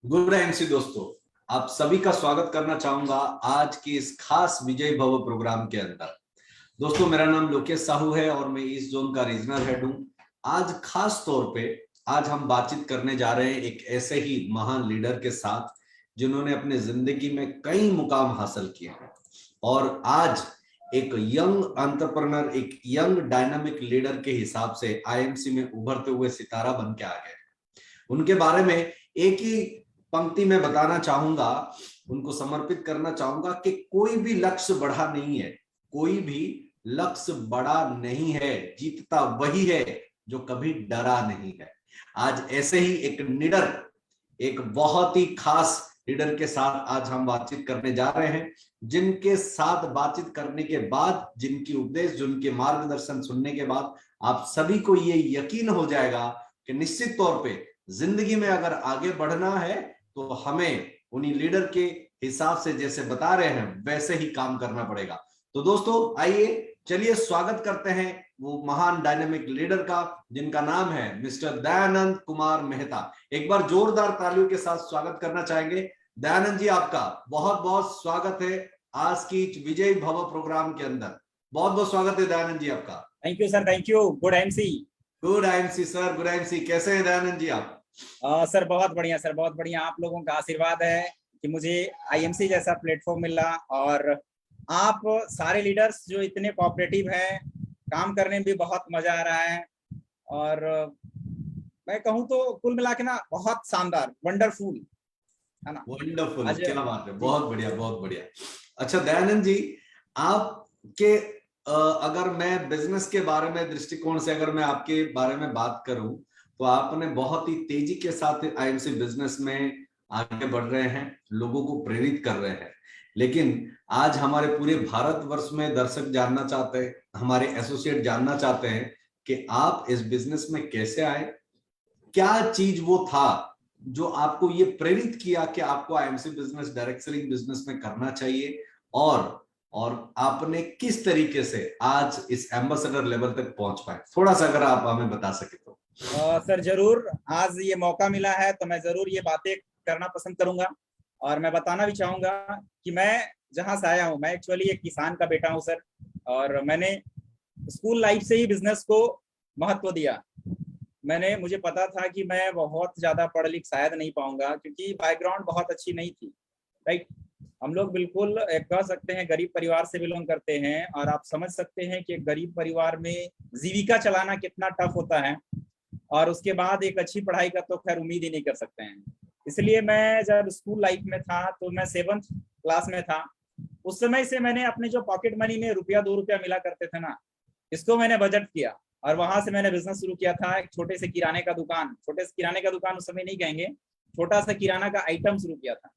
Good MC दोस्तों, आप सभी का स्वागत करना चाहूंगा आज की इस खास विजय भव प्रोग्राम के अंदर। दोस्तों, मेरा नाम लोकेश साहू है और मैं इस जोन का रीजनल हेड हूं। आज खास तौर पे आज हम बातचीत करने जा रहे हैं एक ऐसे ही महान लीडर के साथ जिन्होंने अपने जिंदगी में कई मुकाम हासिल किए हैं और आज एक यंग एंटरप्रेन्योर, एक यंग डायनामिक लीडर के हिसाब से आईएमसी में उभरते हुए सितारा बन के आ गए। उनके बारे में एक ही पंक्ति में बताना चाहूंगा, उनको समर्पित करना चाहूंगा कि कोई भी लक्ष्य बड़ा नहीं है, कोई भी लक्ष्य बड़ा नहीं है, जीतता वही है जो कभी डरा नहीं है। आज ऐसे ही एक निडर, एक बहुत ही खास लीडर के साथ आज हम बातचीत करने जा रहे हैं, जिनके साथ बातचीत करने के बाद, जिनकी उपदेश, जिनके मार्गदर्शन सुनने के बाद आप सभी को ये यकीन हो जाएगा कि निश्चित तौर पे जिंदगी में अगर आगे बढ़ना है तो हमें उन्हीं लीडर के हिसाब से जैसे बता रहे हैं वैसे ही काम करना पड़ेगा। तो दोस्तों आइए, चलिए स्वागत करते हैं वो महान डायनेमिक लीडर का, जिनका नाम है मिस्टर दयानंद कुमार मेहता। एक बार जोरदार तालियों के साथ स्वागत करना चाहेंगे। दयानंद जी, आपका बहुत बहुत स्वागत है आज की विजय भव प्रोग्राम के अंदर। बहुत बहुत स्वागत है दयानंद जी आपका। Thank you sir, thank you. Good MC. Good IMC sir, good IMC. कैसे हैं दयानंद जी आप? सर बहुत बढ़िया सर, बहुत बढ़िया। आप लोगों का आशीर्वाद है कि मुझे आईएमसी जैसा प्लेटफॉर्म मिला और आप सारे लीडर्स जो इतने कोऑपरेटिव हैं, काम करने में भी बहुत मजा आ रहा है। और मैं कहूँ तो कुल मिला के ना बहुत शानदार, वंडरफुल है ना। वंडरफुल, क्या बात है, बहुत बढ़िया बहुत बढ़िया। अच्छा दयानंद जी, आपके अगर मैं बिजनेस के बारे में दृष्टिकोण से अगर मैं आपके बारे में बात करूं तो आपने बहुत ही तेजी के साथ आईएमसी बिजनेस में आगे बढ़ रहे हैं, लोगों को प्रेरित कर रहे हैं। लेकिन आज हमारे पूरे भारतवर्ष में दर्शक जानना चाहते हैं, हमारे एसोसिएट जानना चाहते हैं कि आप इस बिजनेस में कैसे आए, क्या चीज वो था जो आपको ये प्रेरित किया कि आपको IMC business, direct selling business में करना चाहिए, और आपने किस तरीके से आज इस एम्बेसडर लेवल तक पहुंच पाए। थोड़ा सा अगर आप हमें बता सके तो। सर जरूर, आज ये मौका मिला है तो मैं जरूर ये बातें करना पसंद करूंगा। और मैं बताना भी चाहूंगा कि मैं जहां से आया हूं, मैं एक्चुअली एक किसान का बेटा हूं सर। और मैंने स्कूल लाइफ से ही बिजनेस को महत्व दिया। मुझे पता था कि मैं बहुत ज्यादा पढ़ लिख शायद नहीं पाऊंगा क्योंकि बैकग्राउंड बहुत अच्छी नहीं थी। राइट, हम लोग बिल्कुल कह सकते हैं गरीब परिवार से बिलोंग करते हैं और आप समझ सकते हैं कि गरीब परिवार में जीविका चलाना कितना टफ होता है। और उसके बाद एक अच्छी पढ़ाई का तो खैर उम्मीद ही नहीं कर सकते हैं। इसलिए मैं जब स्कूल लाइफ में था तो मैं 7th क्लास में था, उस समय से मैंने अपने जो पॉकेट मनी में रुपया 2 रुपया मिला करते थे ना, इसको मैंने बजट किया और वहां से मैंने बिजनेस शुरू किया था। एक छोटे से किराने का दुकान, छोटे से किराने का दुकान उस समय नहीं कहेंगे, छोटा सा किराना का आइटम शुरू किया था।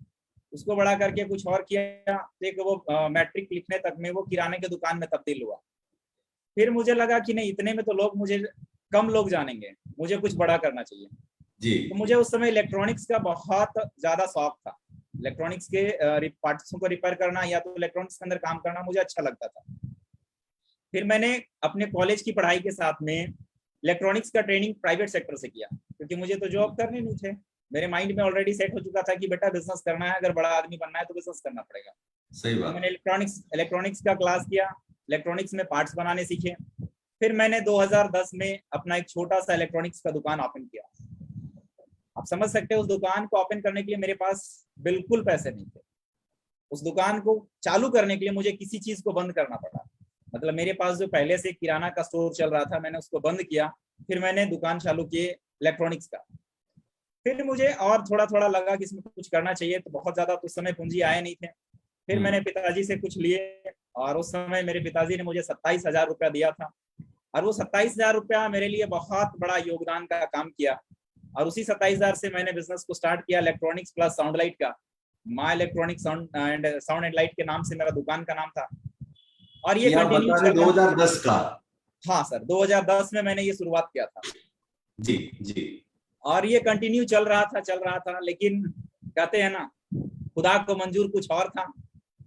उसको बड़ा करके कुछ और किया, एक वो मैट्रिक लिखने तक में वो किराने के दुकान में तब्दील हुआ। फिर मुझे लगा कि नहीं, इतने में तो लोग मुझे कम लोग जानेंगे, मुझे कुछ बड़ा करना चाहिए जी। तो मुझे उस समय इलेक्ट्रॉनिक्स का बहुत ज्यादा शौक था। इलेक्ट्रॉनिक्स के पार्ट्स को रिपेयर करना या तो इलेक्ट्रॉनिक्स के अंदर काम करना मुझे अच्छा लगता था। फिर मैंने अपने कॉलेज की पढ़ाई के साथ में इलेक्ट्रॉनिक्स का ट्रेनिंग प्राइवेट सेक्टर से किया क्योंकि मुझे तो जॉब करने नहीं थे। मेरे माइंड में ऑलरेडी सेट हो चुका था कि बेटा बिजनेस करना है, अगर बड़ा आदमी बनना है तो बिजनेस करना पड़ेगा। सही बात। तो मैंने इलेक्ट्रॉनिक्स का क्लास किया, इलेक्ट्रॉनिक्स में पार्ट्स बनाने सीखे। फिर मैंने 2010 में अपना एक छोटा सा इलेक्ट्रॉनिक्स का दुकान ओपन किया। आप समझ सकते हैं उस दुकान को ओपन करने के लिए मेरे पास बिल्कुल पैसे नहीं थे। उस दुकान को चालू करने के लिए मुझे किसी चीज को बंद करना पड़ा। मतलब मेरे पास जो पहले से किराना का स्टोर चल रहा था, मैंने उसको बंद किया। फिर मैंने दुकान चालू की इलेक्ट्रॉनिक्स का। फिर मुझे और थोड़ा थोड़ा लगा कि इसमें कुछ करना चाहिए, तो बहुत ज्यादा उस समय पूंजी आए नहीं थे। फिर मैंने पिताजी से कुछ लिए और उस समय मेरे पिताजी ने मुझे 27,000 रुपया दिया था। और वो 27,000 रुपया मेरे लिए बहुत बड़ा योगदान का काम किया। और उसी 27,000 से मैंने बिजनेस को स्टार्ट किया, इलेक्ट्रॉनिक्स प्लस साउंड लाइट का। माँ इलेक्ट्रॉनिक्स साउंड एंड लाइट के नाम से मेरा दुकान का नाम था। और ये कंटिन्यू चल रहा। 2010 का? हाँ सर, 2010 में मैंने ये शुरुआत किया था। जी जी। और ये कंटिन्यू चल रहा था। लेकिन कहते हैं ना, खुदा को मंजूर कुछ और था।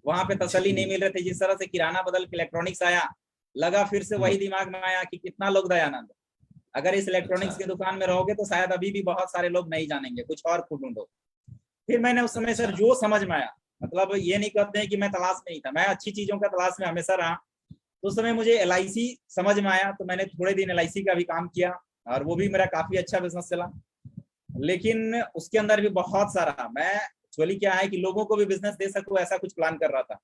वहां पे तसल्ली नहीं मिल रहे थे। जिस तरह से किराना बदल के इलेक्ट्रॉनिक्स आया, लगा फिर से वही दिमाग में आया कि कितना लोग दयानंद, अगर इस इलेक्ट्रॉनिक्स की दुकान में रहोगे तो शायद अभी भी बहुत सारे लोग नहीं जानेंगे, कुछ और ढूंढो। फिर मैंने उस समय सर जो समझ में आया, मतलब ये नहीं कहते हैं कि मैं तलाश में नहीं था, मैं अच्छी चीजों का तलाश में हमेशा रहा। तो उस समय मुझे LIC समझ में आया, तो मैंने थोड़े दिन LIC का भी काम किया और वो भी मेरा काफी अच्छा बिजनेस चला। लेकिन उसके अंदर भी बहुत सारा, मैं एक्चुअली क्या है कि लोगों को भी बिजनेस दे सकूं ऐसा कुछ प्लान कर रहा था।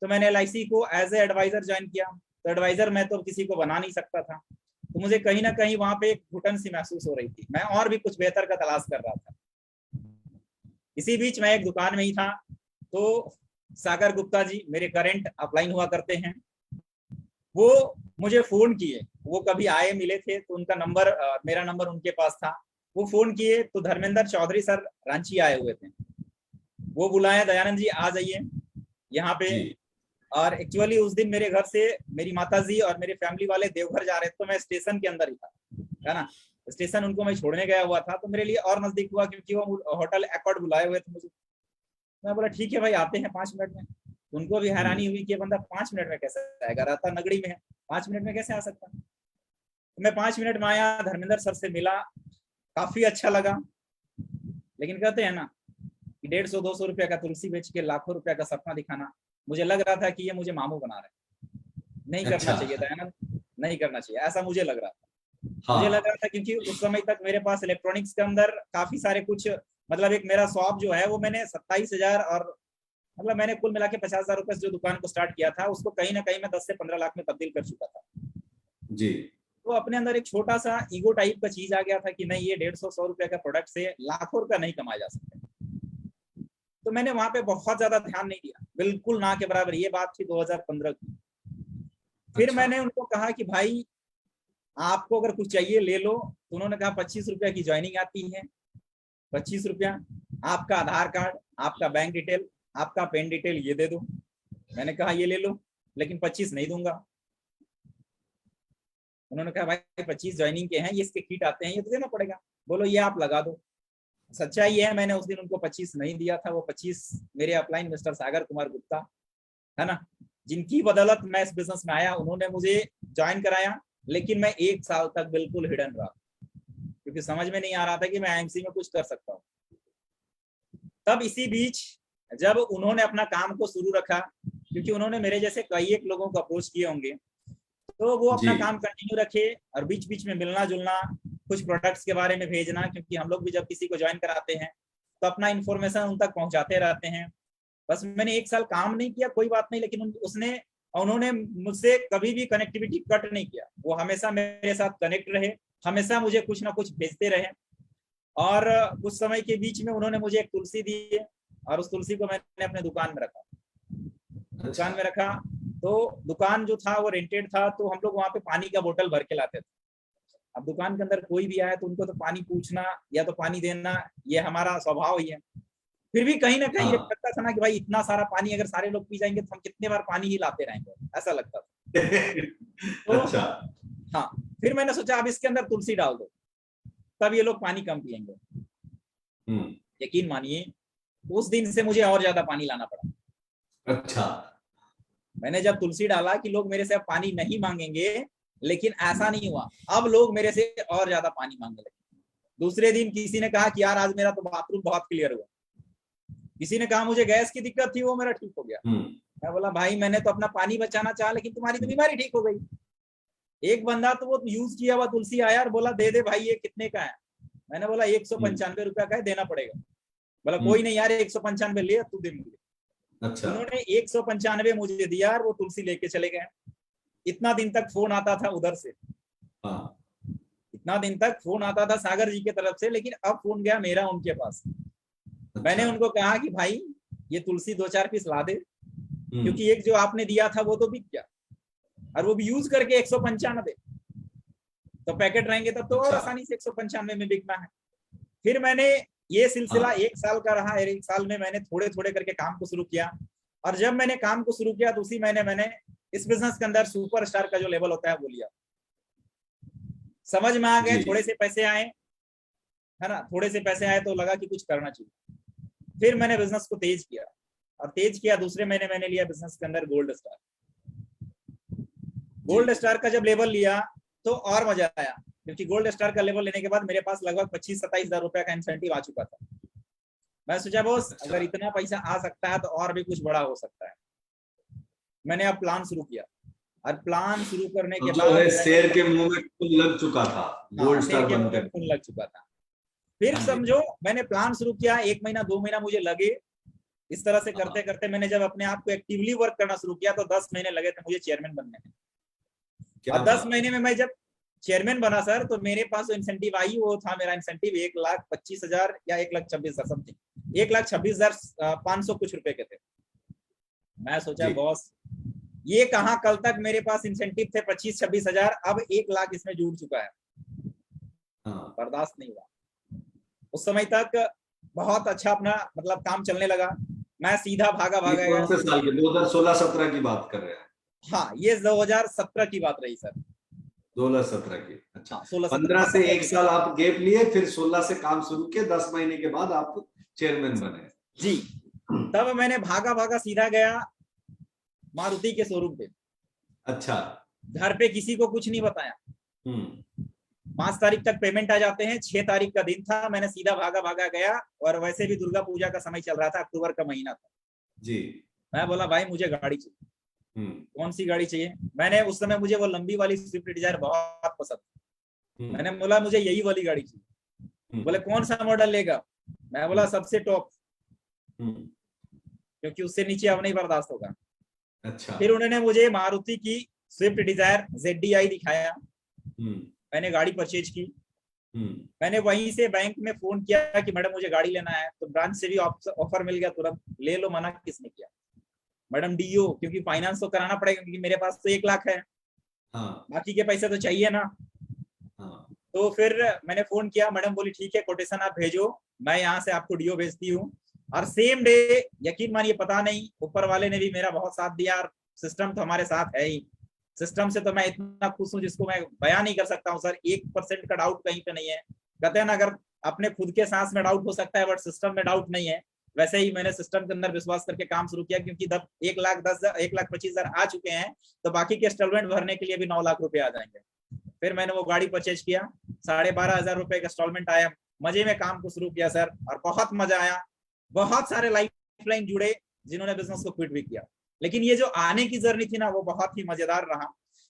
तो मैंने LIC को एज ए एडवाइजर ज्वाइन किया। तो एडवाइजर मैं तो किसी को बना नहीं सकता था, तो मुझे कहीं ना कहीं वहां पे एक घुटन सी महसूस हो रही थी, मैं और भी कुछ बेहतर का तलाश कर रहा था। इसी बीच मैं एक दुकान में ही था, तो सागर गुप्ता जी मेरे करंट अपलाइन हुआ करते हैं, वो मुझे फोन किए। वो कभी आए मिले थे, तो उनका नंबर, मेरा नंबर उनके पास था। वो फोन किए तो धर्मेंद्र चौधरी सर रांची आए हुए थे, वो बुलाया, दयानंद जी आ जाइए यहाँ पे। और एक्चुअली उस दिन मेरे घर से मेरी माताजी और मेरे फैमिली वाले देवघर जा रहे थे, तो मैं स्टेशन के अंदर ही था, है ना। स्टेशन उनको मैं छोड़ने गया हुआ था, तो मेरे लिए और नजदीक हुआ, क्योंकि वो होटल एकॉर्ड बुलाए हुए थे मुझे। मैं बोला ठीक है भाई, आते हैं 5 मिनट में। उनको भी हैरानी हुई कि ये बंदा 5 मिनट में कैसे आएगा, रहता नगड़ी में है, 5 मिनट में कैसे आ सकता। तो मैं 5 मिनट में आया, धर्मेंद्र सर से मिला, काफी अच्छा लगा। लेकिन कहते हैं ना कि 150-200 रुपया का तुलसी बेच के लाखों रुपया का सपना दिखाना, मुझे लग रहा था कि ये मुझे मामू बना रहे, नहीं करना चाहिए था, है ना, नहीं करना चाहिए, ऐसा मुझे लग रहा था। मुझे लग रहा था क्योंकि उस समय तक मेरे पास इलेक्ट्रॉनिक्स के अंदर काफी सारे कुछ, मतलब एक मेरा शॉप जो है वो मैंने 27,000 और मतलब मैंने कुल मिला के 50,000 रुपए से जो दुकान को स्टार्ट किया था, उसको कहीं ना कहीं मैं 10 से 15 लाख में तब्दील कर चुका था जी। तो अपने अंदर एक छोटा सा ईगो टाइप का चीज आ गया था कि नहीं, ये 150-100 रुपए का प्रोडक्ट से लाखों रुपया नहीं कमाया जा सकता। तो मैंने वहां पे बहुत ज्यादा ध्यान नहीं दिया, बिल्कुल ना के बराबर। ये बात थी 2015 की। फिर मैंने उनको कहा कि भाई आपको अगर कुछ चाहिए ले लो। तो उन्होंने कहा 25 रुपया की ज्वाइनिंग आती है, 25 रुपया, आपका आधार कार्ड, आपका बैंक डिटेल, आपका पेन डिटेल ये दे दो। मैंने कहा ये ले लो, लेकिन 25 नहीं दूंगा। उन्होंने कहा भाई 25 ज्वाइनिंग के हैं, ये इसके किट आते हैं, ये तो देना पड़ेगा। बोलो ये आप लगा दो। सच्चाई ये है, मैंने उस दिन उनको 25 नहीं दिया था। वो 25 मेरे अपलाइन मिस्टर सागर कुमार गुप्ता, है ना, जिनकी बदौलत मैं इस बिजनेस में आया, उन्होंने मुझे ज्वाइन कराया। लेकिन मैं 1 साल तक बिल्कुल हिडन रहा, क्योंकि समझ में नहीं आ रहा था कि मैं IMC में कुछ कर सकता हूँ। तब इसी बीच जब उन्होंने अपना काम को शुरू रखा, क्योंकि उन्होंने मेरे जैसे कई एक लोगों को अप्रोच किए होंगे, तो वो अपना काम कंटिन्यू रखे और बीच बीच में मिलना जुलना, कुछ प्रोडक्ट्स के बारे में भेजना, क्योंकि हम लोग भी जब किसी को ज्वाइन कराते हैं तो अपना इन्फॉर्मेशन उन तक पहुंचाते रहते हैं। बस मैंने 1 साल काम नहीं किया, कोई बात नहीं, लेकिन उन्होंने मुझसे कभी भी कनेक्टिविटी कट नहीं किया। वो हमेशा मेरे साथ कनेक्ट रहे, हमेशा मुझे कुछ ना कुछ भेजते रहे। और कुछ समय के बीच में उन्होंने मुझे एक तुलसी दी है, और उस तुलसी को मैंने अपने दुकान में रखा। दुकान में रखा तो दुकान जो था वो रेंटेड था, तो हम लोग वहां पे पानी का बोतल भर के लाते थे। अब दुकान के अंदर कोई भी आए तो उनको तो पानी पूछना या तो पानी देना, ये हमारा स्वभाव ही है। फिर भी कहीं ना कहीं लगता था ना कि भाई इतना सारा पानी अगर सारे लोग पी जाएंगे तो हम कितने बार पानी ही लाते रहेंगे, ऐसा लगता था। तो अच्छा। हाँ, फिर मैंने सोचा अब इसके अंदर तुलसी डाल दो, तब ये लोग पानी कम पियेंगे। यकीन मानिए उस दिन से मुझे और ज्यादा पानी लाना पड़ा। अच्छा। मैंने जब तुलसी डाला कि लोग मेरे से अब पानी नहीं मांगेंगे, लेकिन ऐसा नहीं हुआ, अब लोग मेरे से और ज्यादा पानी मांगने लगे। दूसरे दिन किसी ने कहा कि यार आज मेरा तो बाथरूम बहुत क्लियर हुआ। किसी ने कहा मुझे गैस की दिक्कत थी, वो मेरा ठीक हो गया। मैं बोला भाई मैंने तो अपना पानी बचाना चाहा, लेकिन तुम्हारी तो बीमारी ठीक हो गई। एक बंदा तो वो यूज किया हुआ तुलसी आया और बोला दे दे भाई ये कितने का है। मैंने बोला 195 रुपया का है, देना पड़ेगा। बोला कोई नहीं यार 195 ले तू दे मुझे। अच्छा। उन्होंने 195 मुझे दिया और वो तुलसी लेके चले गए। इतना दिन तक फोन आता था उधर से, इतना दिन तक फोन आता था सागर जी के तरफ से, लेकिन अब फोन गया मेरा उनके पास। अच्छा। मैंने उनको कहा कि भाई ये तुलसी 2-4 पीस ला दे, क्योंकि एक जो आपने दिया था वो तो बिक गया, और वो भी यूज करके 195, तो पैकेट रहेंगे तब तो और आसानी से 195 में बिकना है। फिर मैंने ये सिलसिला 1 साल का रहा। 1 साल में मैंने थोड़े थोड़े करके काम को शुरू किया, और जब मैंने काम को शुरू किया तो उसी महीने मैंने इस बिजनेस के अंदर सुपरस्टार का जो लेवल होता है वो लिया। समझ में आ गए, थोड़े से पैसे आए, है ना, थोड़े से पैसे आए तो लगा कि कुछ करना चाहिए। फिर मैंने बिजनेस को तेज किया, और तेज किया दूसरे महीने मैंने लिया बिजनेस के अंदर गोल्ड स्टार। गोल्ड स्टार का जब लेवल लिया तो और मजा आया, क्योंकि गोल्ड स्टार का लेवल लेने के बाद मेरे पास लगभग 25-27 हजार रुपया का इंसेंटिव आ चुका था। मैं सोचा बॉस अच्छा। अगर इतना पैसा आ सकता है तो और भी कुछ बड़ा हो सकता है। मैंने अब प्लान शुरू किया और प्लान शुरू करने तो के जो बाद है मैंने, शेर के मुंह में खून लग चुका था, हाँ, गोल्ड शेर स्टार के मुंह में बनकर। खून लग चुका था। फिर हाँ जी। समझो मैंने प्लान शुरू किया, 1 महीना 2 महीना मुझे लगे। इस तरह से करते हाँ, करते मैंने जब अपने आप को एक्टिवली वर्क करना शुरू किया तो 10 महीने लगे थे मुझे चेयरमैन बनने में। क्या और 10 बात। महीने में मैं जब चेयरमैन बना सर, तो मेरे पास जो इंसेंटिव आई वो था, मेरा इंसेंटिव 1,25,000 या 1,26,000 समथिंग, 1,26,500 कुछ रुपए के थे। मैं सोचा जी। बॉस ये कहाँ, कल तक मेरे पास इंसेंटिव थे 25-26 हजार, अब 1 लाख इसमें जुड़ चुका है। हाँ, बर्दाश्त नहीं हुआ। उस समय तक बहुत अच्छा अपना मतलब काम चलने लगा। मैं सीधा भागा ये भागा कौन गया। से साल के, 2016-17 की बात कर रहे हैं? हाँ, ये 2017 की बात रही सर। 2017 की, अच्छा। हाँ 16-17, 15 हाँ से 17 एक की साल बात। आप गैप लिए, फिर 16 से काम शुरू किए, 10 महीने के बाद आप चेयरमैन बने। जी, तब मैंने भागा भागा सीधा गया मारुति के शोरूम पे। अच्छा। घर पे किसी को कुछ नहीं बताया। हम्म। 5 तारीख तक पेमेंट आ जाते हैं, 6 तारीख का दिन था, मैंने सीधा भागा भागा गया। और वैसे भी दुर्गा पूजा का समय चल रहा था, अक्टूबर का महीना था। जी। मैं बोला भाई मुझे गाड़ी चाहिए। हम्म। कौन सी गाड़ी चाहिए? मैंने उस समय, मुझे वो लंबी वाली स्विफ्ट डिजायर बहुत पसंद थी। मैंने बोला मुझे यही वाली गाड़ी चाहिए। बोले कौन सा मॉडल लेगा? मैं बोला सबसे टॉप, क्योंकि उससे नीचे अब नहीं बर्दाश्त होगा। अच्छा। फिर उन्होंने मुझे मारुति की स्विफ्ट डिजायर ZDI दिखाया। मैंने गाड़ी परचेज की। मैंने वहीं से बैंक में फोन किया कि मैडम मुझे गाड़ी लेना है, तो ब्रांच से भी ऑफर मिल गया तुरंत, ले लो, मना किसने किया। मैडम DO, क्योंकि फाइनेंस तो कराना पड़ेगा, क्योंकि मेरे पास तो 1 लाख है। हाँ। बाकी के पैसे तो चाहिए ना। हाँ। तो फिर मैंने फोन किया, मैडम बोली ठीक है कोटेशन आप भेजो, मैं यहाँ से आपको DO भेजती हूँ। और सेम डे, यकीन मानिए, पता नहीं ऊपर वाले ने भी मेरा बहुत साथ दिया, और सिस्टम तो हमारे साथ है ही। सिस्टम से तो मैं इतना खुश हूँ जिसको मैं बयान नहीं कर सकता हूँ सर। 1% का डाउट कहीं पे नहीं है। कहते हैं ना, अगर अपने खुद के सांस में डाउट हो सकता है बट सिस्टम में डाउट नहीं है, वैसे ही मैंने सिस्टम के अंदर विश्वास करके काम शुरू किया। क्योंकि जब 1,10,000 1,25,000 आ चुके हैं तो बाकी के इंस्टॉलमेंट भरने के लिए भी 9 लाख रुपए आ जाएंगे। फिर मैंने वो गाड़ी परचेज किया, 12,500 रुपए का इंस्टॉलमेंट आया। मजे में काम को शुरू किया सर, और बहुत मजा आया। बहुत सारे लाइफलाइन जुड़े जिन्होंने बिजनेस को क्विट भी किया। लेकिन ये जो आने की जर्नी थी ना, वो बहुत ही मजेदार रहा,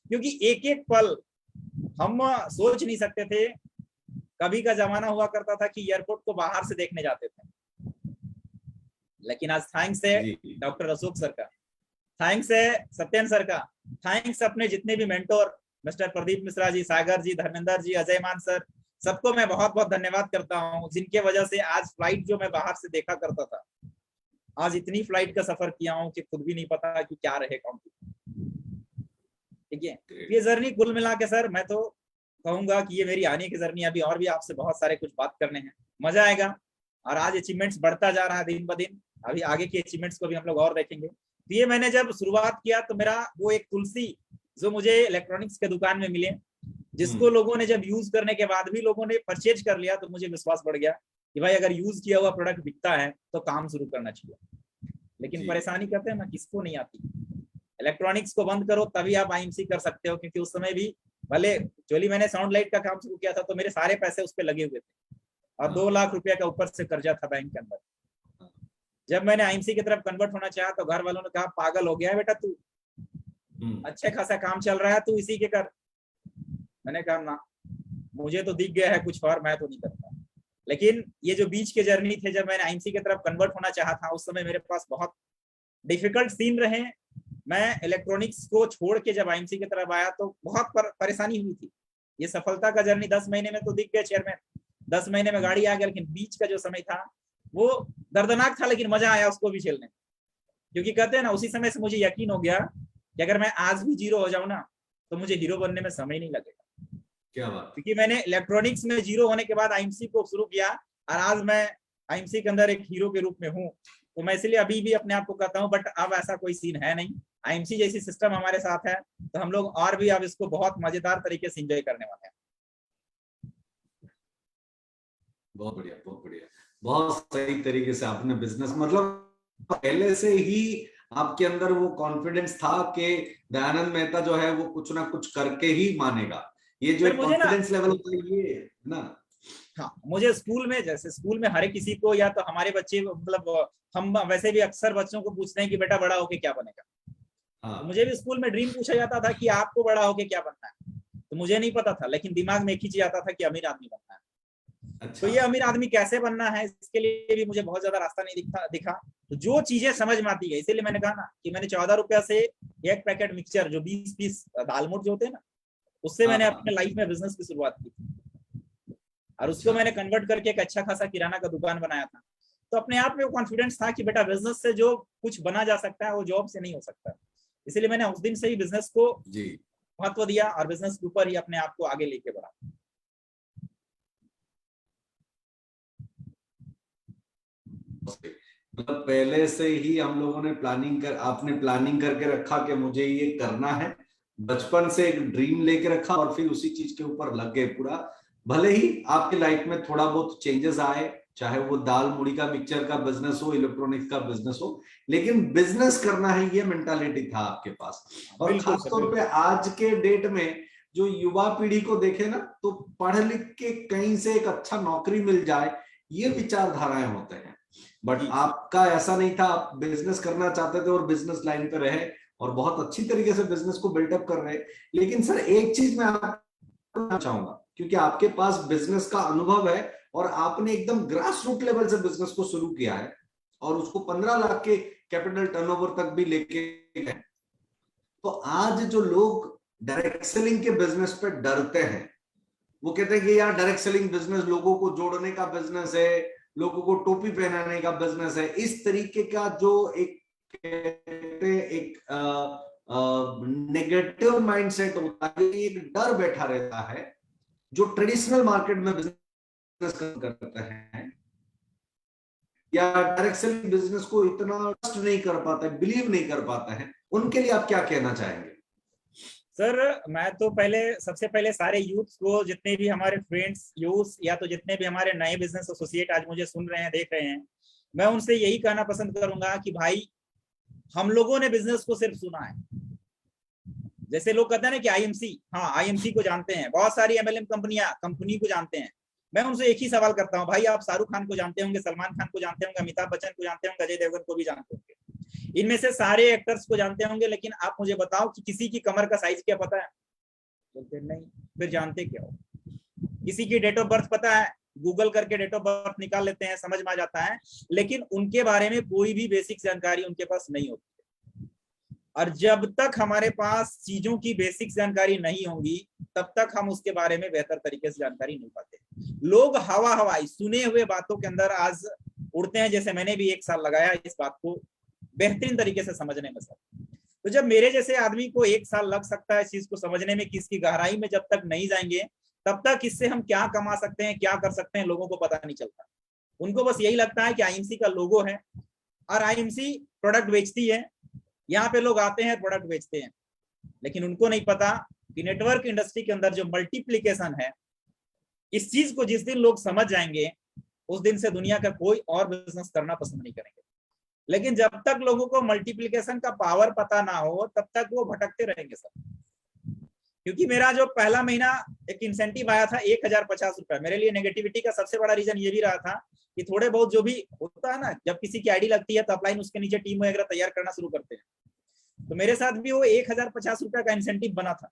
क्योंकि एक एक पल हम सोच नहीं सकते थे। कभी का जमाना हुआ करता था कि एयरपोर्ट को बाहर से देखने जाते थे, लेकिन आज थैंक्स है डॉक्टर अशोक सर का, थैंक्स है सत्यन सर का, थैंक्स अपने जितने भी मेंटोर, मिस्टर प्रदीप मिश्रा जी, सागर जी, धर्मेंद्र जी, अजय मान सर, सबको मैं बहुत बहुत धन्यवाद करता हूँ, जिनके वजह से आज फ्लाइट जो मैं बाहर से देखा करता था, आज इतनी फ्लाइट का सफर किया हूँ कि खुद भी नहीं पता कि क्या रहेगा। ठीक है, ये जर्नी कुल मिला के सर मैं तो कहूंगा कि ये मेरी आने की जर्नी। अभी और भी आपसे बहुत सारे कुछ बात करने हैं, मजा आएगा। और आज अचीवमेंट्स बढ़ता जा रहा है दिन ब दिन, अभी आगे के अचीवमेंट्स को भी हम लोग और देखेंगे। तो ये मैंने जब शुरुआत किया तो मेरा वो एक तुलसी जो मुझे इलेक्ट्रॉनिक्स के दुकान में मिले, जिसको लोगों ने जब यूज करने के बाद भी लोगों ने परचेज कर लिया, तो मुझे विश्वास बढ़ गया कि भाई अगर यूज किया हुआ प्रोडक्ट बिकता है तो काम शुरू करना चाहिए। लेकिन परेशानी कहते हैं ना, किसको नहीं आती। इलेक्ट्रॉनिक्स को बंद करो तभी आप IMC कर सकते हो, क्योंकि उस समय भी भले एक्चुअली मैंने साउंड लाइट का काम शुरू किया था तो मेरे सारे पैसे उस पर लगे हुए थे, और 2 लाख रुपया का ऊपर से कर्जा था बैंक के अंदर। जब मैंने IMC की तरफ कन्वर्ट होना चाहा तो घर वालों ने कहा पागल हो गया है बेटा तू, अच्छे खासा काम चल रहा है, तू इसी के कर। मैंने कहा ना, मुझे तो दिख गया है कुछ और, मैं तो नहीं करता। लेकिन ये जो बीच के जर्नी थे, जब मैंने IMC की तरफ कन्वर्ट होना चाहा था, उस समय मेरे पास बहुत डिफिकल्ट सीन रहे। मैं इलेक्ट्रॉनिक्स को छोड़ के जब IMC की तरफ आया तो बहुत परेशानी हुई थी। ये सफलता का जर्नी 10 महीने में तो दिख गया चेयरमैन, 10 महीने में गाड़ी आ गया, लेकिन बीच का जो समय था वो दर्दनाक था, लेकिन मजा आया उसको भी झेलने। क्योंकि कहते हैं ना, उसी समय से मुझे यकीन हो गया कि अगर मैं आज भी जीरो हो जाऊं ना तो मुझे हीरो बनने में समय नहीं लगेगा। क्या बात। क्योंकि मैंने इलेक्ट्रॉनिक्स में जीरो होने के बाद IMC को शुरू किया, और आज मैं IMC के अंदर एक हीरो के रूप में हूँ। तो मैं इसलिए अभी भी अपने आप को कहता हूँ, बट अब ऐसा कोई सीन है नहीं। IMC जैसी सिस्टम हमारे साथ है तो हम लोग और भी अब इसको बहुत मजेदार तरीके से एंजॉय करने वाले हैं। बहुत बढ़िया, बहुत बढ़िया, बहुत सही तरीके से आपने बिजनेस, मतलब पहले से ही आपके अंदर वो कॉन्फिडेंस था कि दयानंद मेहता जो है वो कुछ ना कुछ करके ही मानेगा। ये जो सर मुझे ना, कॉन्फिडेंस लेवल होता है ये ना, हाँ, मुझे स्कूल में, जैसे स्कूल में हर एक किसी को, या तो हमारे बच्चे, मतलब हम वैसे भी अक्सर बच्चों को पूछते हैं कि बेटा बड़ा होके क्या बनेगा। हाँ। तो मुझे भी स्कूल में ड्रीम पूछा जाता था कि आपको बड़ा होके क्या बनना है, तो मुझे नहीं पता था, लेकिन दिमाग में एक ही चीज आता था कि अमीर आदमी बनना है। तो अच्छा। ये अमीर आदमी कैसे बनना है, इसके लिए भी मुझे बहुत ज्यादा रास्ता नहीं दिखा। तो जो चीजें समझ में आती है, इसीलिए मैंने कहा ना कि मैंने 14 रुपया से एक पैकेट मिक्सचर, जो 20 पीस दालमोट जो होते हैं ना, उससे हाँ मैंने हाँ। अपने लाइफ में बिजनेस की शुरुआत की थी। और उसको अच्छा। मैंने कन्वर्ट करके एक अच्छा खासा किराना का दुकान बनाया था। तो अपने आप में वो कॉन्फिडेंस था कि बेटा बिजनेस से जो कुछ बना जा सकता है वो जॉब से नहीं हो सकता। इसीलिए मैंने उस दिन से ही बिजनेस को जी। महत्व दिया और बिजनेस के ऊपर ही अपने आप को आगे लेके बढ़ा। मतलब पहले से ही हम लोगों ने आपने प्लानिंग करके रखा कि मुझे ये करना है, बचपन से एक ड्रीम लेके रखा और फिर उसी चीज के ऊपर लग गए पूरा। भले ही आपकी लाइफ में थोड़ा बहुत चेंजेस आए, चाहे वो दाल मुड़ी का मिक्सचर का बिजनेस हो, इलेक्ट्रॉनिक्स का बिजनेस हो, लेकिन बिजनेस करना है ये मेंटालिटी था आपके पास। और बिल्कुल खास सर, तौर पे बिल्कुल। आज के डेट में जो युवा पीढ़ी को देखे ना, तो पढ़ लिख के कहीं से एक अच्छा नौकरी मिल जाए, ये विचारधाराएं होते हैं। बट जी आपका ऐसा नहीं था, आप बिजनेस करना चाहते थे और बिजनेस लाइन पे रहे और बहुत अच्छी तरीके से बिजनेस को बिल्डअप कर रहे। लेकिन सर एक चीज मैं आपको चाहूंगा, क्योंकि आपके पास बिजनेस का अनुभव है और आपने एकदम ग्रास रूट लेवल से बिजनेस को शुरू किया है और उसको 15 लाख के कैपिटल टर्नओवर तक भी लेके गए। तो आज जो लोग डायरेक्ट सेलिंग के बिजनेस पे डरते हैं, वो कहते हैं कि यार डायरेक्ट सेलिंग बिजनेस लोगों को जोड़ने का बिजनेस है, लोगों को टोपी पहनाने का बिजनेस है, इस तरीके का जो एक नेगेटिव माइंडसेट होता है, एक डर बैठा रहता है जो ट्रेडिशनल मार्केट में बिजनेस करते हैं या डायरेक्ट सेलिंग बिजनेस को इतना ट्रस्ट नहीं कर पाता है, बिलीव नहीं कर पाता है, उनके लिए आप क्या कहना चाहेंगे? सर, मैं तो पहले, सबसे पहले सारे यूथ को, जितने भी हमारे फ्रेंड्स यूथ, या तो जितने भी हमारे नए बिजनेस एसोसिएट आज मुझे सुन रहे हैं, देख रहे हैं, मैं उनसे यही कहना पसंद करूंगा कि भाई, हम लोगों ने बिजनेस को सिर्फ सुना है। जैसे लोग कहते हैं ना कि आईएमसी, हाँ आईएमसी को जानते हैं, बहुत सारी एमएलएम कंपनी को जानते हैं। मैं उनसे एक ही सवाल करता हूँ, भाई आप शाहरुख खान को जानते होंगे, सलमान खान को जानते होंगे, अमिताभ बच्चन को जानते होंगे, अजय देवगन को भी जानते होंगे, इनमें से सारे एक्टर्स को जानते होंगे, लेकिन आप मुझे बताओ कि किसी की कमर का साइज क्या पता है? बोलते नहीं। फिर जानते क्या हो? किसी की डेट ऑफ बर्थ पता है? गूगल करके डेट ऑफ बर्थ निकाल लेते हैं, समझ में आ जाता है, लेकिन उनके बारे में कोई भी बेसिक जानकारी उनके पास नहीं होती। और जब तक हमारे पास चीजों की बेसिक जानकारी नहीं होगी, तब तक हम उसके बारे में बेहतर तरीके से जानकारी नहीं पाते। लोग हवाई सुने हुए बातों के अंदर आज उड़ते हैं, जैसे मैंने भी 1 साल लगाया इस बात को बेहतरीन तरीके से समझने में सर। तो जब मेरे जैसे आदमी को 1 साल लग सकता है इस चीज को समझने में कि इसकी गहराई में जब तक नहीं जाएंगे, तब तक इससे हम क्या कमा सकते हैं, क्या कर सकते हैं, लोगों को पता नहीं चलता। उनको बस यही लगता है कि आईएमसी का लोगो है और आईएमसी प्रोडक्ट बेचती है, यहाँ पे लोग आते हैं प्रोडक्ट बेचते हैं, लेकिन उनको नहीं पता कि नेटवर्क इंडस्ट्री के अंदर जो मल्टीप्लीकेशन है, इस चीज को जिस दिन लोग समझ जाएंगे, उस दिन से दुनिया का कोई और बिजनेस करना पसंद नहीं करेंगे। लेकिन जब तक लोगों को मल्टीप्लीकेशन का पावर पता ना हो, तब तक वो भटकते रहेंगे सर। क्योंकि मेरा जो पहला महीना एक इंसेंटिव आया था 1050 रुपया, मेरे लिए नेगेटिविटी का सबसे बड़ा रीजन ये भी रहा था कि थोड़े बहुत जो भी होता है ना, जब किसी की आईडी लगती है तो अपलाइन उसके नीचे टीम वगैरह तैयार करना शुरू करते हैं। तो मेरे साथ भी वो 1050 रुपया का इंसेंटिव बना था।